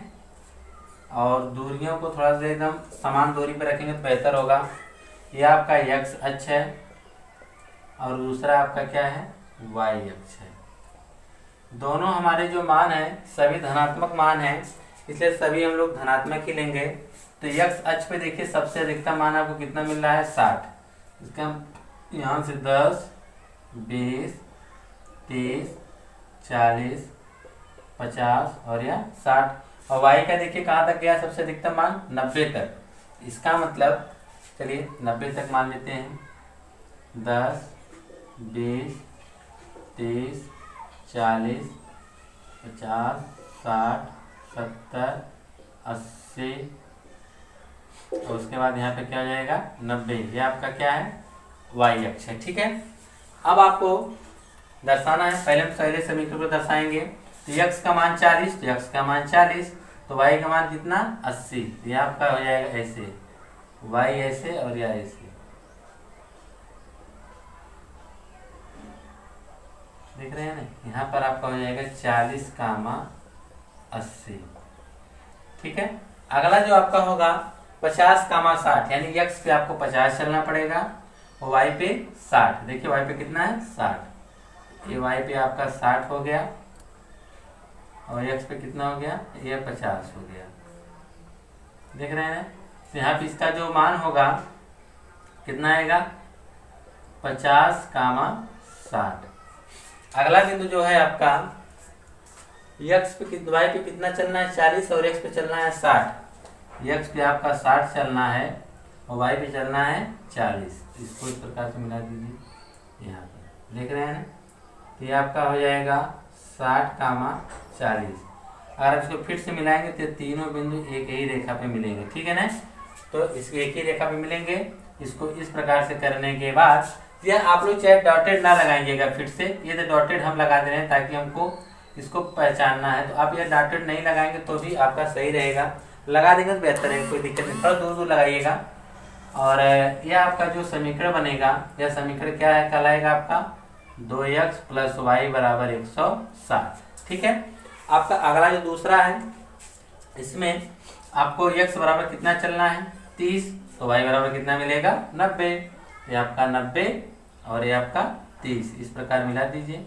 और दूरियों को थोड़ा सा एकदम समान दूरी पर रखेंगे तो बेहतर होगा। ये आपका x अक्ष है और दूसरा आपका क्या है y अक्ष है। दोनों हमारे जो मान है सभी धनात्मक मान है, इसलिए सभी हम लोग धनात्मक ही लेंगे। तो x अक्ष पे देखिए सबसे अधिकतम मान आपको कितना मिल रहा है 60। इसका हम यहाँ से 10, 20, 30, 40, 50 और यह 60। और y का देखिए कहाँ तक गया सबसे अधिकतम मान 90 तक। इसका मतलब चलिए 90 तक मान लेते हैं। 10, 20, 30, 40, 50, 60, 70, 80 और उसके बाद यहाँ पे क्या हो जाएगा 90। ये आपका क्या है y अक्ष है, ठीक है। अब आपको दर्शाना है, पहले हम पहले समीकरण को दर्शाएंगे। तो x का मान 40, तो x का मान 40, तो y का मान कितना 80। ये आपका हो जाएगा ऐसे, y ऐसे और यह ऐसे। देख रहे हैं ना, यहाँ पर आपका हो जाएगा 40 कामा 80, ठीक है। अगला जो आपका होगा 50 कामा 60, यानी x पे आपको 50 चलना पड़ेगा और y पे 60। देखिए y पे कितना है 60, ये y पे आपका 60 हो गया और x पे कितना हो गया ये 50 हो गया। देख रहे हैं, तो यहाँ पे इसका जो मान होगा कितना आएगा 50 कामा 60। अगला बिंदु जो है आपका x पे y पे कितना चलना है 40 और x पे चलना है 60। x पे आपका 60 चलना है और y पे चलना है 40। इसको इस प्रकार से मिला दीजिए यहाँ पर, देख रहे हैं। तो ये आपका हो जाएगा 60 कामा 40। अगर इसको फिर से मिलाएंगे तो तीनों बिंदु एक ही रेखा पे मिलेंगे, ठीक है ना। तो इसके एक ही रेखा पे मिलेंगे। इसको इस प्रकार से करने के बाद यह आप लोग चाहे डॉटेड ना लगाइएगा, फिर से ये तो डॉटेड हम लगा दे रहे हैं ताकि हमको इसको पहचानना है। तो आप ये डॉटेड नहीं लगाएंगे तो भी आपका सही रहेगा, लगा देंगे तो बेहतर है, कोई दिक्कत नहीं। थोड़ा दूर दूर लगाइएगा। और यह आपका जो समीकरण बनेगा, यह समीकरण क्या है कहलाएगा आपका 2x प्लस वाई बराबर 160, ठीक है। आपका अगला जो दूसरा है, इसमें आपको x बराबर कितना चलना है 30, तो y बराबर कितना मिलेगा 90। ये आपका 90 और ये आपका 30, इस प्रकार मिला दीजिए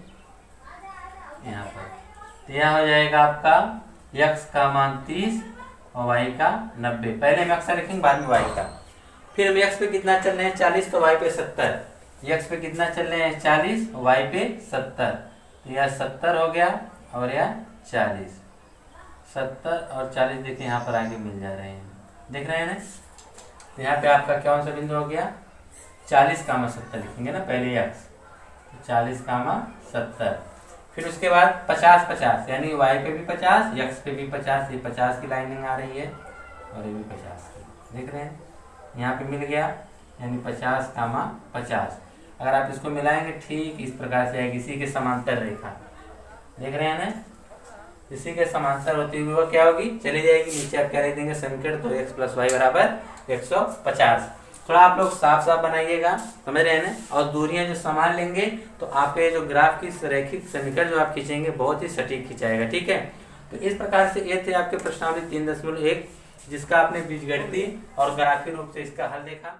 यहाँ पर। तो यह हो जाएगा आपका x का मान 30 और y का 90। पहले हम x लिखेंगे बाद में y का। फिर x पे कितना चल रहे हैं 40, तो y पे 70। x पे कितना चल रहे हैं 40, y पे 70। तो यह 70 हो गया और यह 40। 70 और 40 देखिए यहाँ पर आगे मिल जा रहे हैं, देख रहे हैं ना। तो यहाँ पे आपका कौन सा बिंदु हो गया 40,70 लिखेंगे ना पहले x, 40,70। फिर उसके बाद 50-50 यानी y पे भी 50, x पे भी 50, ये 50 की लाइनिंग आ रही है और ये भी 50 की, देख रहे हैं यहाँ पे मिल गया, यानी 50,50। अगर आप इसको मिलाएंगे ठीक इस प्रकार से आएगी, इसी के समांतर रेखा, देख रहे हैं ना, इसी के समांतर होती हुई वो क्या होगी चली जाएगी नीचे। आप क्या लिख देंगे समीकरण, तो x + y बराबर 150। थोड़ा आप लोग साफ साफ बनाइएगा, समझ रहे हैं ना। और दूरियां जो समान लेंगे तो आपके जो ग्राफ की रैखिक समीकरण जो आप खींचेंगे बहुत ही सटीक खिंचाएगा, ठीक है। तो इस प्रकार से ये थे आपके प्रश्नावली 3.1 जिसका आपने बीजगणितीय और ग्राफीय रूप से इसका हल देखा।